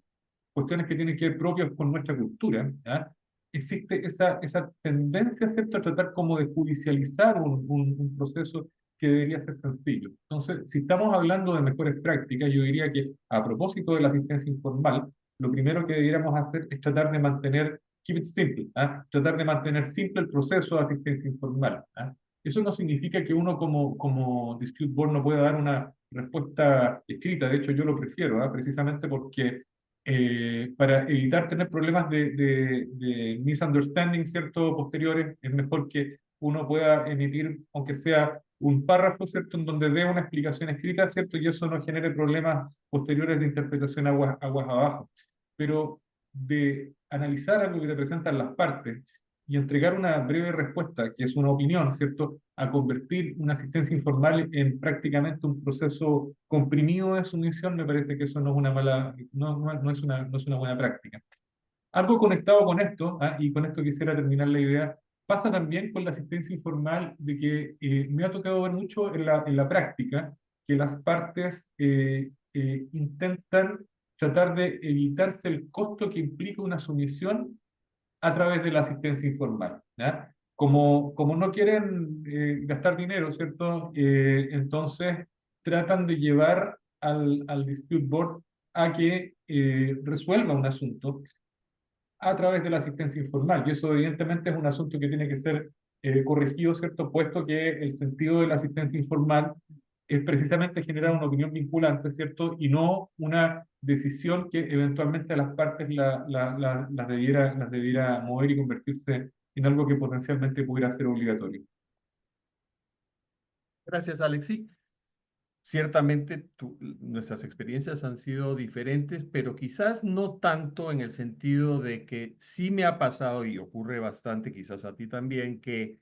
cuestiones que tienen que ver propias con nuestra cultura, ¿ya? Existe esa tendencia, ¿cierto?, a tratar como de judicializar un proceso que debería ser sencillo. Entonces, si estamos hablando de mejores prácticas, yo diría que a propósito de la asistencia informal, lo primero que deberíamos hacer es tratar de mantener, keep it simple, ¿ah? Tratar de mantener simple el proceso de asistencia informal. ¿Ah? Eso no significa que uno como dispute board no pueda dar una respuesta escrita. De hecho, yo lo prefiero, ¿ah? Precisamente porque para evitar tener problemas de misunderstanding, ¿cierto?, posteriores, es mejor que uno pueda emitir, aunque sea un párrafo, ¿cierto?, en donde dé una explicación escrita, ¿cierto?, y eso no genere problemas posteriores de interpretación aguas abajo. Pero de analizar algo que representan las partes y entregar una breve respuesta, que es una opinión, ¿cierto?, a convertir una asistencia informal en prácticamente un proceso comprimido de sumisión, me parece que eso no es una mala, no es una buena práctica. Algo conectado con esto, ¿ah? Y con esto quisiera terminar la idea, pasa también con la asistencia informal, de que me ha tocado ver mucho en la práctica que las partes intentan tratar de evitarse el costo que implica una sumisión a través de la asistencia informal, ¿ya? Como no quieren gastar dinero, ¿cierto? Entonces tratan de llevar al dispute board a que resuelva un asunto a través de la asistencia informal. Y eso evidentemente es un asunto que tiene que ser corregido, ¿cierto? Puesto que el sentido de la asistencia informal es precisamente generar una opinión vinculante, ¿cierto? Y no una decisión que eventualmente a las partes las debiera mover y convertirse en algo que potencialmente pudiera ser obligatorio. Gracias, Alexi. Ciertamente nuestras experiencias han sido diferentes, pero quizás no tanto en el sentido de que sí me ha pasado y ocurre bastante, quizás a ti también, que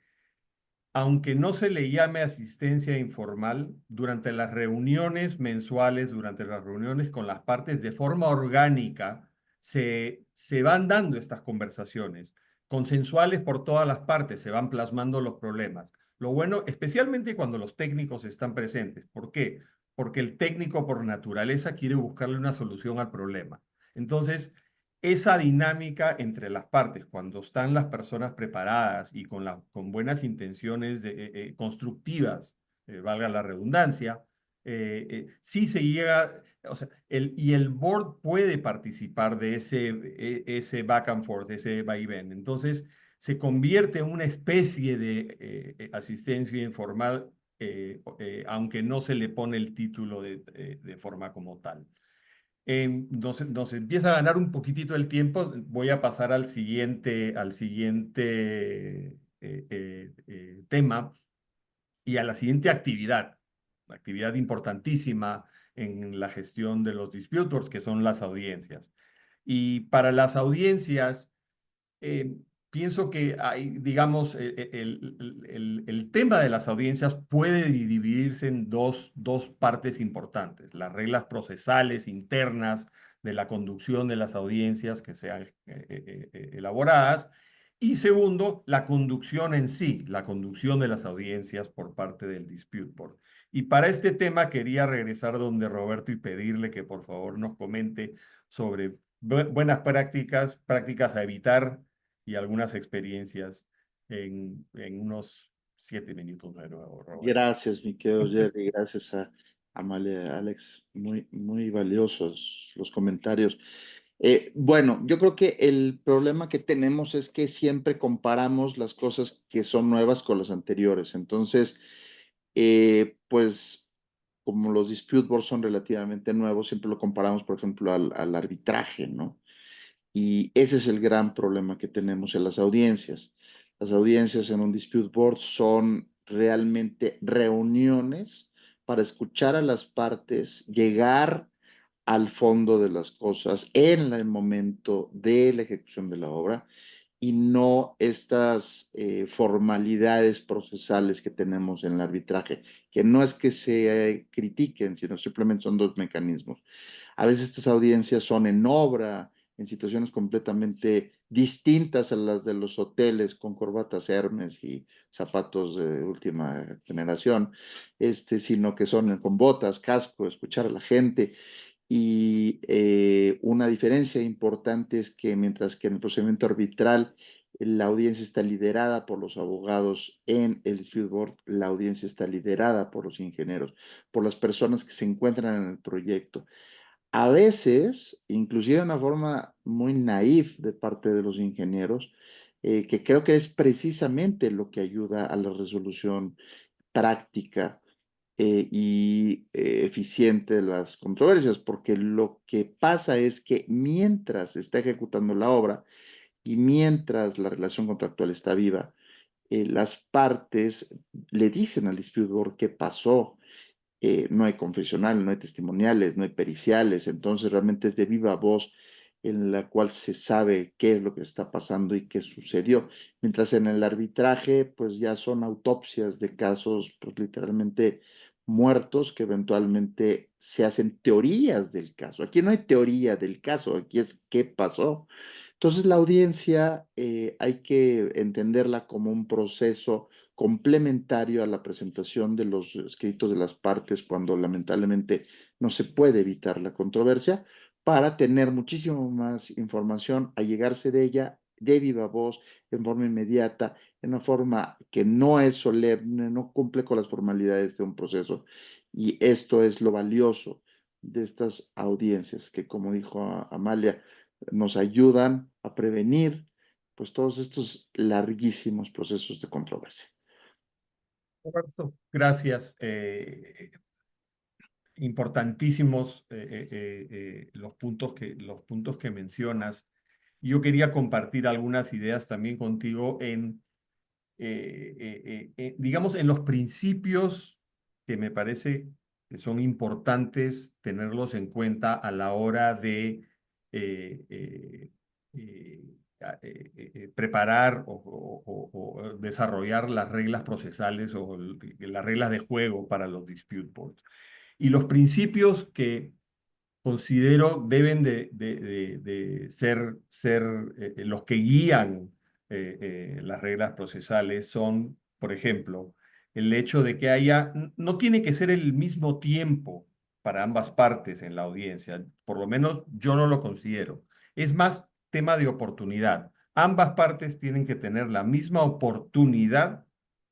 aunque no se le llame asistencia informal, durante las reuniones mensuales, durante las reuniones con las partes, de forma orgánica, se van dando estas conversaciones, consensuales por todas las partes, se van plasmando los problemas. Lo bueno, especialmente cuando los técnicos están presentes. ¿Por qué? Porque el técnico por naturaleza quiere buscarle una solución al problema. Entonces, esa dinámica entre las partes, cuando están las personas preparadas y con buenas intenciones constructivas, valga la redundancia, sí se llega, o sea, el board puede participar de ese back and forth, ese vaivén. Entonces, se convierte en una especie de asistencia informal, aunque no se le pone el título de forma como tal. Nos empieza a ganar un poquitito el tiempo. Voy a pasar al siguiente tema y a la siguiente actividad, una actividad importantísima en la gestión de los disputers, que son las audiencias. Y para las audiencias, eh, pienso que hay, digamos, el tema de las audiencias puede dividirse en dos partes importantes: las reglas procesales internas de la conducción de las audiencias que sean elaboradas, y segundo, la conducción en sí, la conducción de las audiencias por parte del dispute board. Y para este tema quería regresar donde Roberto y pedirle que por favor nos comente sobre buenas prácticas, prácticas a evitar y algunas experiencias en unos 7 minutos de nuevo, Roberto. Gracias, mi querido Jerry, gracias a Amalia, Alex, muy valiosos los comentarios. Bueno, yo creo que el problema que tenemos es que siempre comparamos las cosas que son nuevas con las anteriores. Entonces, pues como los dispute boards son relativamente nuevos, siempre lo comparamos, por ejemplo, al arbitraje, ¿no? Y ese es el gran problema que tenemos en las audiencias. Las audiencias en un dispute board son realmente reuniones para escuchar a las partes, llegar al fondo de las cosas en el momento de la ejecución de la obra, y no estas formalidades procesales que tenemos en el arbitraje, que no es que se critiquen, sino simplemente son dos mecanismos. A veces estas audiencias son en obra, en situaciones completamente distintas a las de los hoteles, con corbatas Hermes y zapatos de última generación, sino que son con botas, casco, escuchar a la gente. Y una diferencia importante es que mientras que en el procedimiento arbitral la audiencia está liderada por los abogados, en el dispute board la audiencia está liderada por los ingenieros, por las personas que se encuentran en el proyecto. A veces, inclusive de una forma muy naif de parte de los ingenieros, que creo que es precisamente lo que ayuda a la resolución práctica y eficiente de las controversias, porque lo que pasa es que mientras se está ejecutando la obra y mientras la relación contractual está viva, las partes le dicen al dispute board qué pasó. No hay confesional, no hay testimoniales, no hay periciales, entonces realmente es de viva voz en la cual se sabe qué es lo que está pasando y qué sucedió. Mientras en el arbitraje, pues ya son autopsias de casos, pues literalmente muertos, que eventualmente se hacen teorías del caso. Aquí no hay teoría del caso, aquí es qué pasó. Entonces la audiencia hay que entenderla como un proceso complementario a la presentación de los escritos de las partes cuando lamentablemente no se puede evitar la controversia, para tener muchísimo más información, allegarse de ella de viva voz, en forma inmediata, en una forma que no es solemne, no cumple con las formalidades de un proceso. Y esto es lo valioso de estas audiencias, que como dijo Amalia, nos ayudan a prevenir pues todos estos larguísimos procesos de controversia. Roberto, gracias. Importantísimos los puntos que mencionas. Yo quería compartir algunas ideas también contigo digamos, en los principios que me parece que son importantes tenerlos en cuenta a la hora de preparar o desarrollar las reglas procesales o las reglas de juego para los dispute boards. Y los principios que considero deben de ser los que guían las reglas procesales son, por ejemplo, el hecho de que no tiene que ser el mismo tiempo para ambas partes en la audiencia, por lo menos yo no lo considero. Es más tema de oportunidad. Ambas partes tienen que tener la misma oportunidad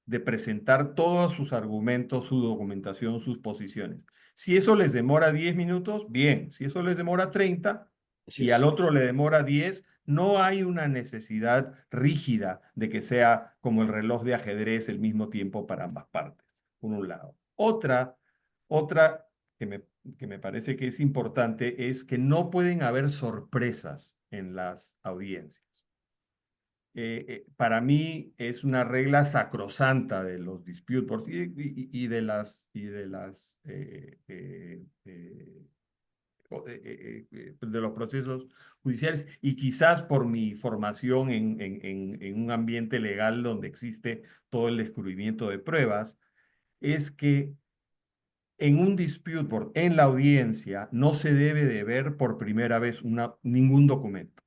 de presentar todos sus argumentos, su documentación, sus posiciones. Si eso les demora 10 minutos, bien. Si eso les demora 30 Así y es. al otro le demora 10, no hay una necesidad rígida de que sea como el reloj de ajedrez el mismo tiempo para ambas partes, por un lado. Otra que me parece que es importante es que no pueden haber sorpresas en las audiencias. Para mí es una regla sacrosanta de los dispute boards y de de los procesos judiciales, y quizás por mi formación en un ambiente legal donde existe todo el descubrimiento de pruebas, es que en un dispute board, en la audiencia, no se debe de ver por primera vez ningún documento.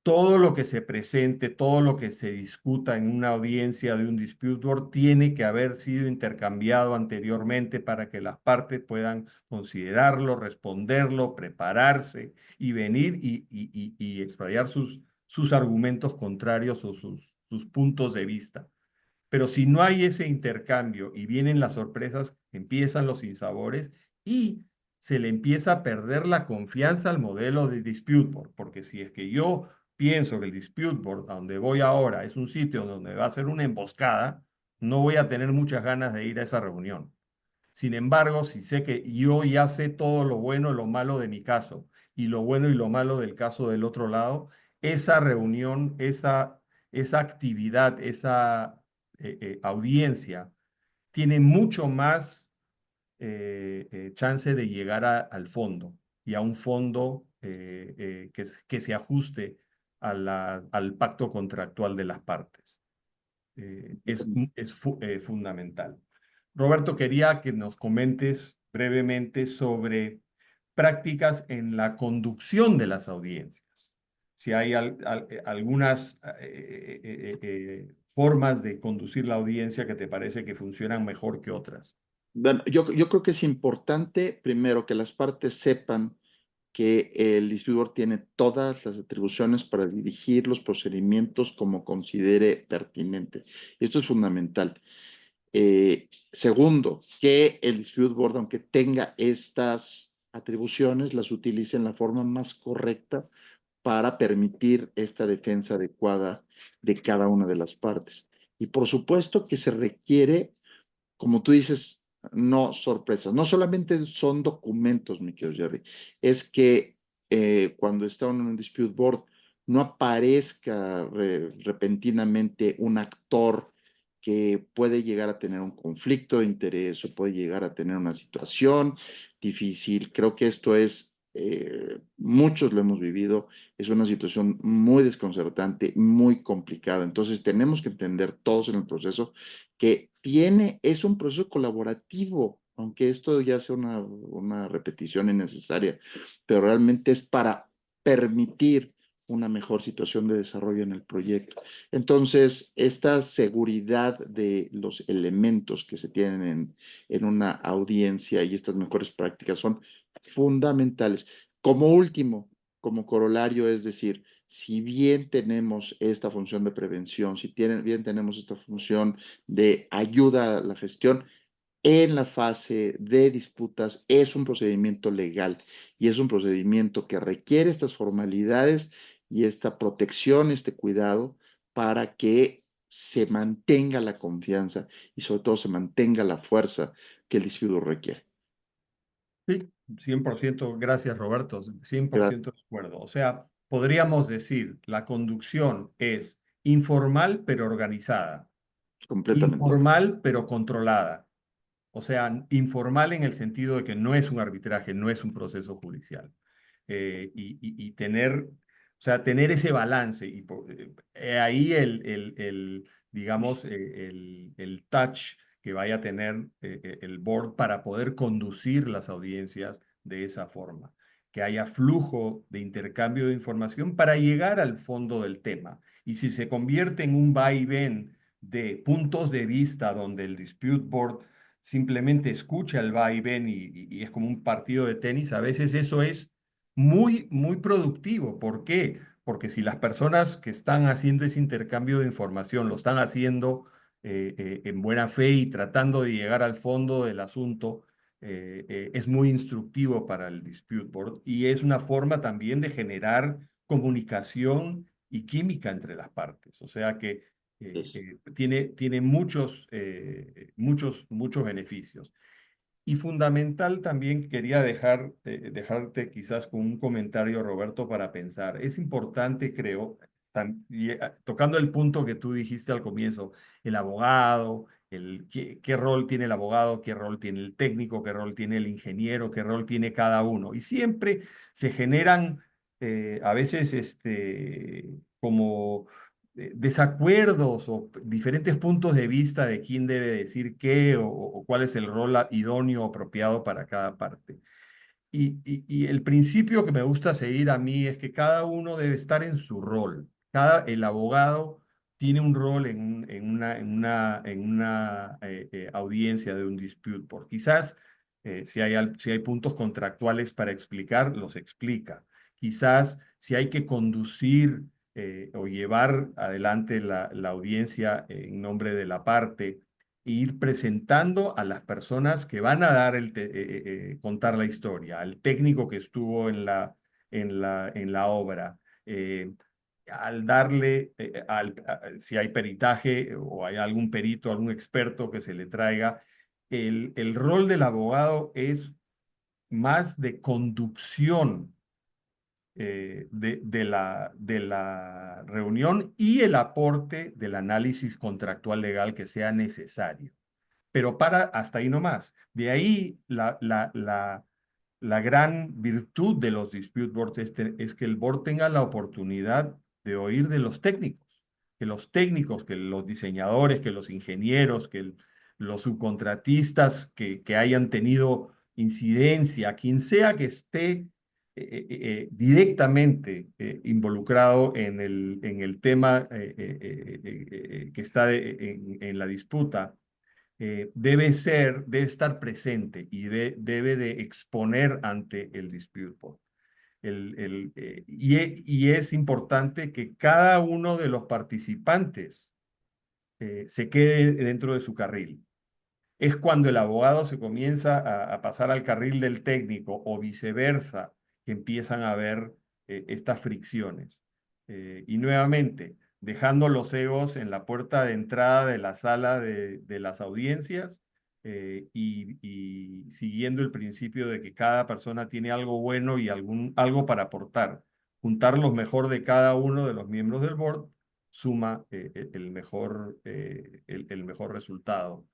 Todo lo que se presente, todo lo que se discuta en una audiencia de un dispute board tiene que haber sido intercambiado anteriormente para que las partes puedan considerarlo, responderlo, prepararse y venir y explayar sus argumentos contrarios o sus puntos de vista. Pero si no hay ese intercambio y vienen las sorpresas, empiezan los sinsabores y se le empieza a perder la confianza al modelo de dispute board, porque si es que yo pienso que el dispute board a donde voy ahora es un sitio donde va a ser una emboscada, no voy a tener muchas ganas de ir a esa reunión. Sin embargo, si sé que yo ya sé todo lo bueno y lo malo de mi caso y lo bueno y lo malo del caso del otro lado, esa reunión, esa actividad, esa audiencia tiene mucho más chance de llegar al fondo y a un fondo que se ajuste al pacto contractual de las partes. Es fundamental. Roberto, quería que nos comentes brevemente sobre prácticas en la conducción de las audiencias. Si hay algunas formas de conducir la audiencia que te parece que funcionan mejor que otras. Bueno, yo creo que es importante, primero, que las partes sepan que el distribuidor tiene todas las atribuciones para dirigir los procedimientos como considere pertinente. Y esto es fundamental. Segundo, que el dispute board, aunque tenga estas atribuciones, las utilice en la forma más correcta para permitir esta defensa adecuada de cada una de las partes. Y por supuesto que se requiere, como tú dices, no sorpresas. No solamente son documentos, mi querido Jerry, es que cuando está en un dispute board no aparezca repentinamente un actor que puede llegar a tener un conflicto de interés o puede llegar a tener una situación difícil. Creo que esto es, muchos lo hemos vivido, es una situación muy desconcertante, muy complicada. Entonces tenemos que entender todos en el proceso que es un proceso colaborativo, aunque esto ya sea una repetición innecesaria, pero realmente es para permitir una mejor situación de desarrollo en el proyecto. Entonces, esta seguridad de los elementos que se tienen en una audiencia y estas mejores prácticas son fundamentales. Como último, como corolario, es decir, si bien tenemos esta función de prevención, si bien tenemos esta función de ayuda a la gestión, en la fase de disputas es un procedimiento legal y es un procedimiento que requiere estas formalidades y esta protección, este cuidado para que se mantenga la confianza y sobre todo se mantenga la fuerza que el disputador requiere. Sí, 100%, gracias Roberto, Gracias. 100% de acuerdo. O sea, podríamos decir, la conducción es informal pero organizada, Completamente. informal pero controlada. O sea, informal en el sentido de que no es un arbitraje, no es un proceso judicial. Y tener, o sea, tener ese balance. Y ahí digamos, el touch que vaya a tener el board para poder conducir las audiencias de esa forma. Que haya flujo de intercambio de información para llegar al fondo del tema. Y si se convierte en un va y ven de puntos de vista donde el dispute board simplemente escucha el va y ven y es como un partido de tenis, a veces eso es muy, muy productivo. ¿Por qué? Porque si las personas que están haciendo ese intercambio de información lo están haciendo en buena fe y tratando de llegar al fondo del asunto, es muy instructivo para el dispute board y es una forma también de generar comunicación y química entre las partes. O sea que tiene muchos beneficios. Y fundamental también quería dejarte quizás con un comentario, Roberto, para pensar. Es importante, creo, tocando el punto que tú dijiste al comienzo, el abogado, qué rol tiene el abogado, qué rol tiene el técnico, qué rol tiene el ingeniero, qué rol tiene cada uno. Y siempre se generan a veces como desacuerdos o diferentes puntos de vista de quién debe decir qué o cuál es el rol idóneo o apropiado para cada parte. Y el principio que me gusta seguir a mí es que cada uno debe estar en su rol. El abogado tiene un rol en una audiencia de un dispute board. Quizás si hay puntos contractuales para explicar, los explica. Quizás si hay que conducir o llevar adelante la audiencia en nombre de la parte, e ir presentando a las personas que van a contar la historia, al técnico que estuvo en la obra, al darle, si hay peritaje o hay algún perito, algún experto que se le traiga, el rol del abogado es más de conducción de la reunión y el aporte del análisis contractual legal que sea necesario. Pero para hasta ahí nomás. De ahí la gran virtud de los dispute boards es que el board tenga la oportunidad de oír de los técnicos, que los técnicos, que los diseñadores, que los ingenieros, los subcontratistas que hayan tenido incidencia, quien sea que esté directamente involucrado en el tema que está en la disputa, debe estar presente y debe de exponer ante el dispute board. Y es importante que cada uno de los participantes se quede dentro de su carril. Es cuando el abogado se comienza a pasar al carril del técnico o viceversa, que empiezan a haber estas fricciones. Y nuevamente, dejando los egos en la puerta de entrada de la sala de las audiencias y siguiendo el principio de que cada persona tiene algo bueno y algo para aportar. Juntar lo mejor de cada uno de los miembros del board suma el mejor resultado.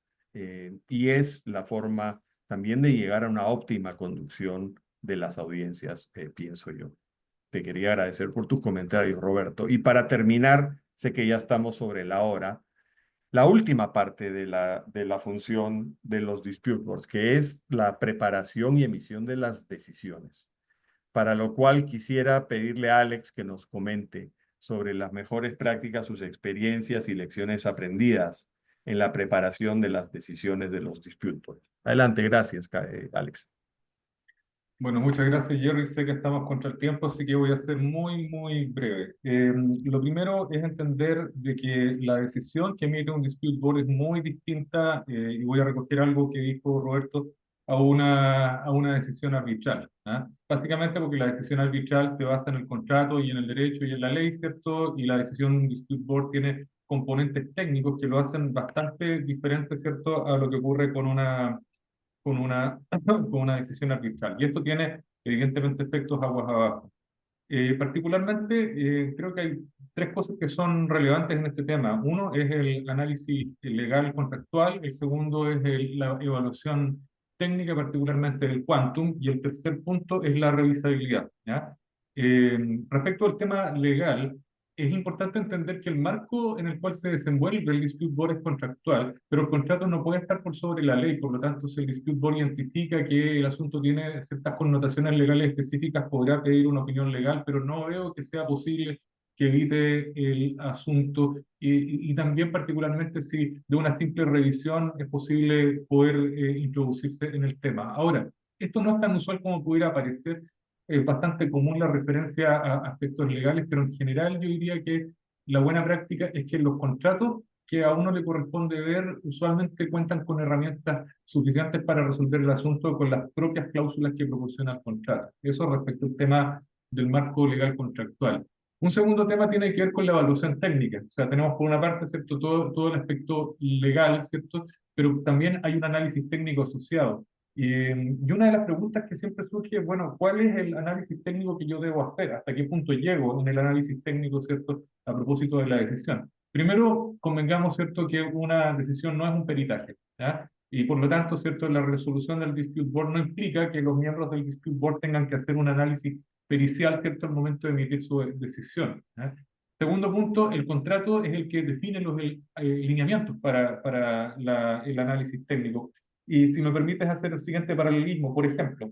Y es la forma también de llegar a una óptima conducción de las audiencias, pienso yo. Te quería agradecer por tus comentarios, Roberto. Y para terminar, sé que ya estamos sobre la hora, la última parte de la función de los dispute boards, que es la preparación y emisión de las decisiones, para lo cual quisiera pedirle a Alex que nos comente sobre las mejores prácticas, sus experiencias y lecciones aprendidas en la preparación de las decisiones de los dispute boards. Adelante, gracias, Alex. Bueno, muchas gracias, Jerry. Sé que estamos contra el tiempo, así que voy a ser muy, muy breve. Lo primero es entender de que la decisión que emite un dispute board es muy distinta, y voy a recoger algo que dijo Roberto, a una decisión arbitral. ¿Ah? Básicamente porque la decisión arbitral se basa en el contrato y en el derecho y en la ley, ¿cierto? Y la decisión de un dispute board tiene componentes técnicos que lo hacen bastante diferente, ¿cierto?, a lo que ocurre con una decisión arbitral. Y esto tiene, evidentemente, efectos aguas abajo. Particularmente, creo que hay tres cosas que son relevantes en este tema. Uno es el análisis legal contractual, el segundo es la evaluación técnica, particularmente del quantum, y el tercer punto es la revisabilidad, ¿ya? Respecto al tema legal, es importante entender que el marco en el cual se desenvuelve el dispute board es contractual, pero el contrato no puede estar por sobre la ley. Por lo tanto, si el dispute board identifica que el asunto tiene ciertas connotaciones legales específicas, podrá pedir una opinión legal, pero no veo que sea posible que evite el asunto, y también particularmente si de una simple revisión es posible poder introducirse en el tema. Ahora, esto no es tan usual como pudiera parecer. Es bastante común la referencia a aspectos legales, pero en general yo diría que la buena práctica es que los contratos que a uno le corresponde ver usualmente cuentan con herramientas suficientes para resolver el asunto con las propias cláusulas que proporciona el contrato. Eso respecto al tema del marco legal contractual. Un segundo tema tiene que ver con la evaluación técnica. O sea, tenemos por una parte, ¿cierto?, todo el aspecto legal, ¿cierto?, pero también hay un análisis técnico asociado. Y una de las preguntas que siempre surge es, bueno, ¿cuál es el análisis técnico que yo debo hacer? ¿Hasta qué punto llego en el análisis técnico, ¿cierto?, a propósito de la decisión? Primero, convengamos, ¿cierto?, que una decisión no es un peritaje, ¿ya? Y por lo tanto, ¿cierto?, la resolución del dispute board no implica que los miembros del dispute board tengan que hacer un análisis pericial, ¿cierto?, al momento de emitir su decisión, ¿ya? Segundo punto, el contrato es el que define los lineamientos para el análisis técnico. Y si me permites hacer el siguiente paralelismo, por ejemplo,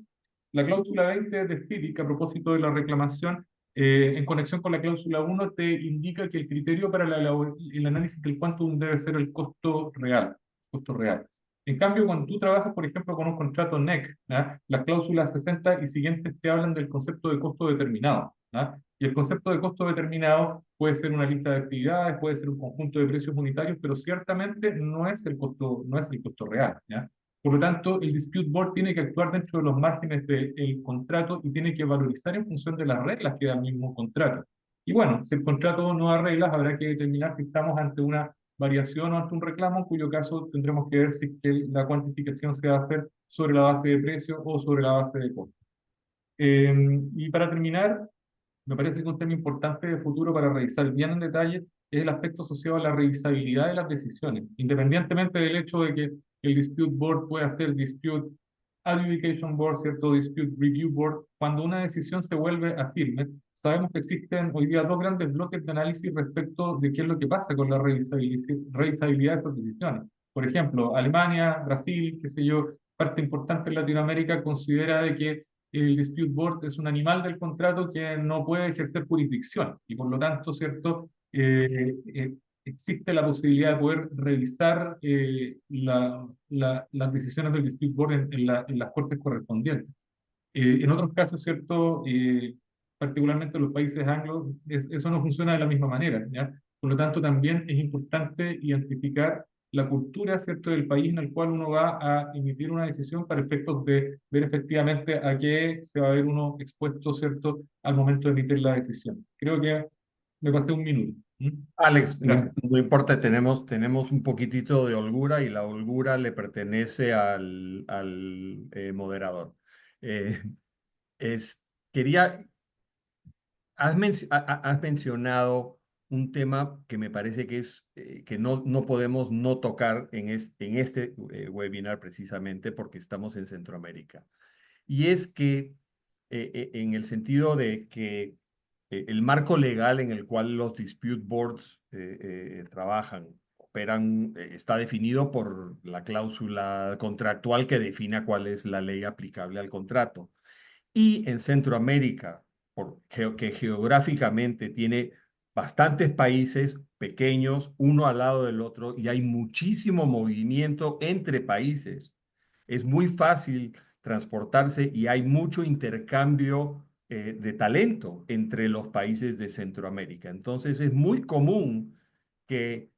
la cláusula 20 de FIDIC, a propósito de la reclamación, en conexión con la cláusula 1, te indica que el criterio para el análisis del quantum debe ser el costo real. Costo real. En cambio, cuando tú trabajas, por ejemplo, con un contrato NEC, ¿ya?, las cláusulas 60 y siguientes te hablan del concepto de costo determinado, ¿ya? Y el concepto de costo determinado puede ser una lista de actividades, puede ser un conjunto de precios unitarios, pero ciertamente no es el costo real, ¿ya? Por lo tanto, el dispute board tiene que actuar dentro de los márgenes del contrato y tiene que valorizar en función de las reglas que da el mismo contrato. Y bueno, si el contrato no da reglas, habrá que determinar si estamos ante una variación o ante un reclamo, en cuyo caso tendremos que ver si la cuantificación se va a hacer sobre la base de precio o sobre la base de costo. Y para terminar, me parece que un tema importante de futuro para revisar bien en detalle es el aspecto asociado a la revisabilidad de las decisiones, independientemente del hecho de que el Dispute Board pueda ser Dispute Adjudication Board, ¿cierto?, Dispute Review Board. Cuando una decisión se vuelve a firme, sabemos que existen hoy día dos grandes bloques de análisis respecto de qué es lo que pasa con la revisabilidad de estas decisiones. Por ejemplo, Alemania, Brasil, qué sé yo, parte importante en Latinoamérica considera de que el dispute board es un animal del contrato que no puede ejercer jurisdicción y por lo tanto, ¿cierto?, existe la posibilidad de poder revisar las decisiones del dispute board en las cortes correspondientes. En otros casos, ¿cierto?, particularmente en los países anglos, eso no funciona de la misma manera, ¿ya? Por lo tanto, también es importante identificar la cultura, ¿cierto?, del país en el cual uno va a emitir una decisión para efectos de ver efectivamente a qué se va a ver uno expuesto, ¿cierto?, al momento de emitir la decisión. Creo que me pasé un minuto. Alex, Gracias. no importa, tenemos un poquitito de holgura y la holgura le pertenece al moderador. Eh, es, quería, has mencionado un tema que me parece que es que no podemos no tocar en este webinar precisamente porque estamos en Centroamérica. Y es que en el sentido de que el marco legal en el cual los dispute boards trabajan, operan, está definido por la cláusula contractual que define cuál es la ley aplicable al contrato. Y en Centroamérica, que geográficamente tiene bastantes países pequeños, uno al lado del otro, y hay muchísimo movimiento entre países. Es muy fácil transportarse y hay mucho intercambio de talento entre los países de Centroamérica. Entonces es muy común que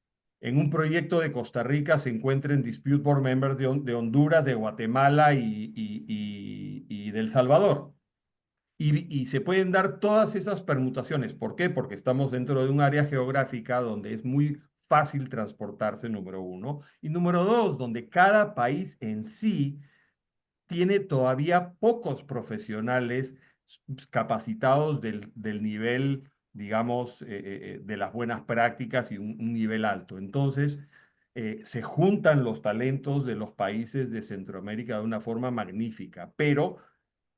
en un proyecto de Costa Rica se encuentren dispute board members de Honduras, de Guatemala y de El Salvador. Y se pueden dar todas esas permutaciones. ¿Por qué? Porque estamos dentro de un área geográfica donde es muy fácil transportarse, número uno. Y número dos, donde cada país en sí tiene todavía pocos profesionales capacitados del nivel, digamos, de las buenas prácticas y un nivel alto. Entonces, se juntan los talentos de los países de Centroamérica de una forma magnífica, pero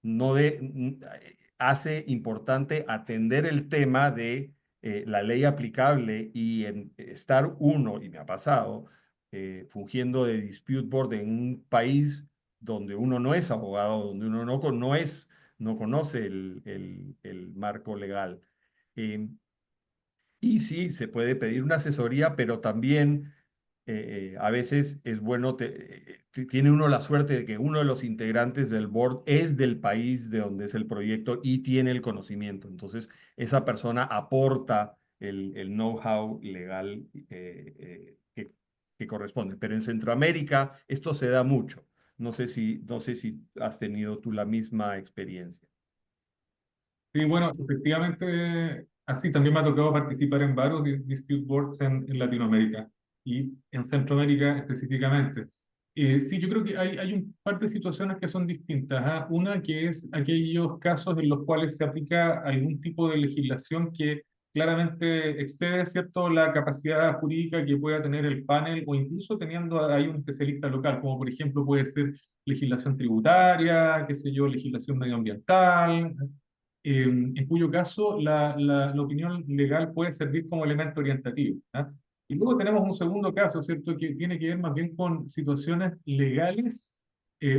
no hace importante atender el tema de la ley aplicable y en estar uno, y me ha pasado, fungiendo de dispute board en un país donde uno no es abogado, donde uno no conoce el marco legal. Eh, y sí, se puede pedir una asesoría, pero también a veces es bueno, tiene uno la suerte de que uno de los integrantes del board es del país de donde es el proyecto y tiene el conocimiento. Entonces, esa persona aporta el know-how legal que corresponde. Pero en Centroamérica esto se da mucho. No sé si has tenido tú la misma experiencia. Sí, bueno, efectivamente, así también me ha tocado participar en varios dispute boards en Latinoamérica y en Centroamérica específicamente. Sí, yo creo que hay un par de situaciones que son distintas. ¿Ah? Una que es aquellos casos en los cuales se aplica algún tipo de legislación que claramente excede, ¿cierto?, la capacidad jurídica que pueda tener el panel o incluso teniendo ahí un especialista local, como por ejemplo puede ser legislación tributaria, qué sé yo, legislación medioambiental, en cuyo caso la opinión legal puede servir como elemento orientativo. ¿Ah? Y luego tenemos un segundo caso, ¿cierto?, que tiene que ver más bien con situaciones legales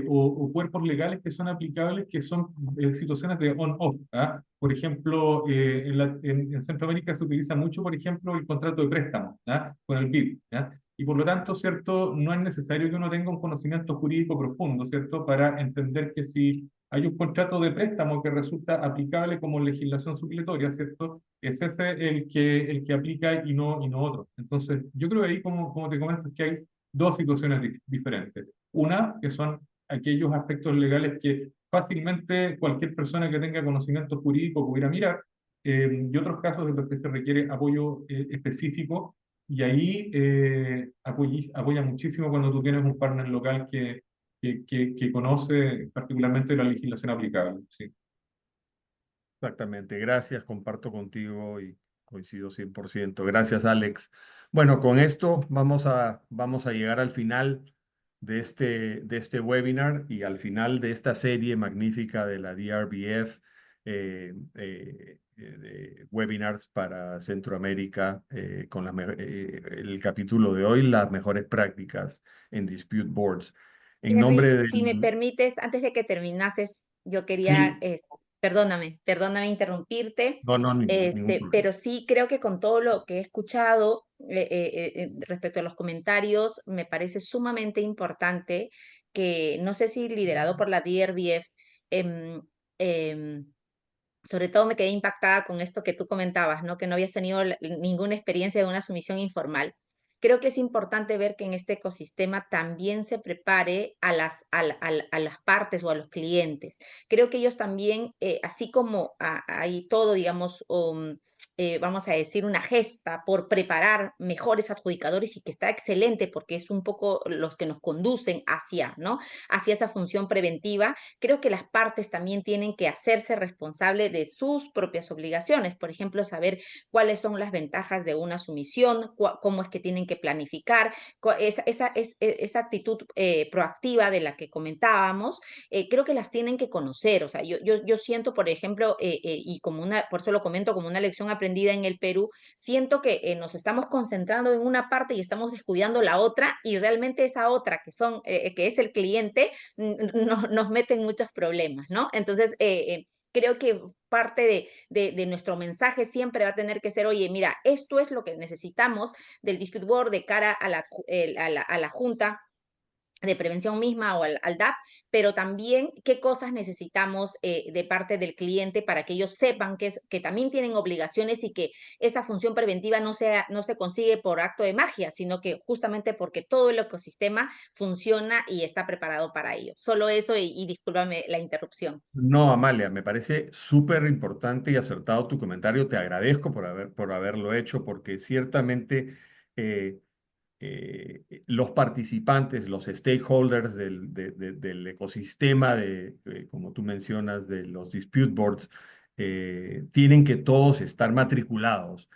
o cuerpos legales que son aplicables, que son situaciones de on-off. ¿Ah? Por ejemplo, en Centroamérica se utiliza mucho, por ejemplo, el contrato de préstamo, ¿ah? Con el BID. ¿Ah? Y por lo tanto, ¿cierto?, no es necesario que uno tenga un conocimiento jurídico profundo, ¿cierto?, para entender que si hay un contrato de préstamo que resulta aplicable como legislación supletoria, ¿cierto? Es ese el que aplica y no otro. Entonces, yo creo que ahí, como te comento, es que hay dos situaciones diferentes. Una, que son aquellos aspectos legales que fácilmente cualquier persona que tenga conocimiento jurídico pudiera mirar, y otros casos en los que se requiere apoyo específico, y ahí apoya muchísimo cuando tú tienes un partner local que conoce particularmente la legislación aplicable. Sí. Exactamente, gracias, comparto contigo y coincido 100%. Gracias, Alex. Bueno, con esto vamos a llegar al final de este webinar y al final de esta serie magnífica de la DRBF, de webinars para Centroamérica, con el capítulo de hoy, las mejores prácticas en dispute boards. En nombre Jerry, de... si me permites, antes de que terminases, yo quería, Sí, perdóname interrumpirte, no, ningún problema. pero sí creo que con todo lo que he escuchado respecto a los comentarios, me parece sumamente importante que, no sé si liderado por la DRBF, em, em, sobre todo me quedé impactada con esto que tú comentabas, ¿no? Que no habías tenido ninguna experiencia de una sumisión informal. Creo que es importante ver que en este ecosistema también se prepare a las partes o a los clientes. Creo que ellos también, así como hay todo, digamos, vamos a decir, una gesta por preparar mejores adjudicadores y que está excelente porque es un poco los que nos conducen hacia, ¿no? Hacia esa función preventiva. Creo que las partes también tienen que hacerse responsable de sus propias obligaciones. Por ejemplo, saber cuáles son las ventajas de una sumisión, cómo es que tienen que planificar, esa actitud proactiva de la que comentábamos, creo que las tienen que conocer. O sea, yo siento, por ejemplo, y por eso lo comento como una lección aprendida en el Perú, siento que nos estamos concentrando en una parte y estamos descuidando la otra, y realmente esa otra, que es el cliente, nos meten muchos problemas, ¿no? Entonces, creo que parte de nuestro mensaje siempre va a tener que ser, oye, mira, esto es lo que necesitamos del dispute board de cara a la junta de prevención misma o al DAP, pero también qué cosas necesitamos de parte del cliente para que ellos sepan que también tienen obligaciones y que esa función preventiva no se consigue por acto de magia, sino que justamente porque todo el ecosistema funciona y está preparado para ello. Solo eso y discúlpame la interrupción. No, Amalia, me parece súper importante y acertado tu comentario. Te agradezco por haberlo hecho, porque ciertamente eh, los participantes, los stakeholders del ecosistema como tú mencionas, de los dispute boards, tienen que todos estar matriculados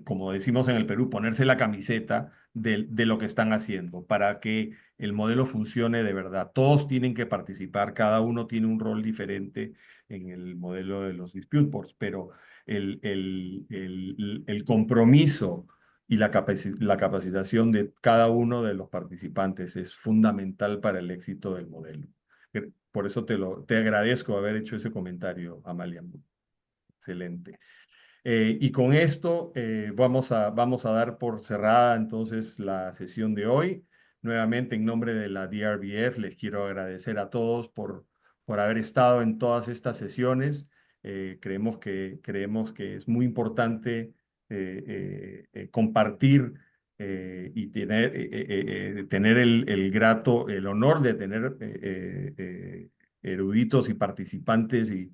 como decimos en el Perú, ponerse la camiseta de lo que están haciendo para que el modelo funcione de verdad. Todos tienen que participar, cada uno tiene un rol diferente en el modelo de los dispute boards, pero el compromiso y la capacitación de cada uno de los participantes es fundamental para el éxito del modelo. Por eso te agradezco haber hecho ese comentario, Amalia. Excelente. Y con esto vamos a dar por cerrada entonces la sesión de hoy. Nuevamente, en nombre de la DRBF, les quiero agradecer a todos por haber estado en todas estas sesiones. Creemos que es muy importante compartir y tener el honor de tener eruditos y participantes y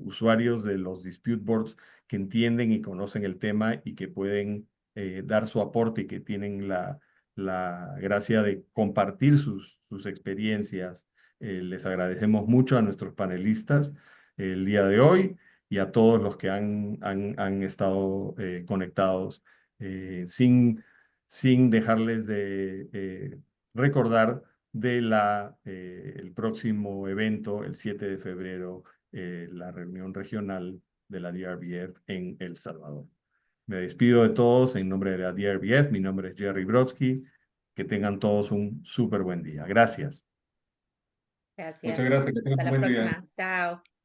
usuarios de los dispute boards que entienden y conocen el tema y que pueden dar su aporte y que tienen la gracia de compartir sus experiencias. Les agradecemos mucho a nuestros panelistas el día de hoy y a todos los que han estado conectados, sin dejarles de recordar el próximo evento, el 7 de febrero, la reunión regional de la DRBF en El Salvador. Me despido de todos en nombre de la DRBF. Mi nombre es Jerry Brodsky. Que tengan todos un súper buen día. Gracias. Gracias. Muchas gracias, que tengan Hasta un la buen día. próxima. Chao.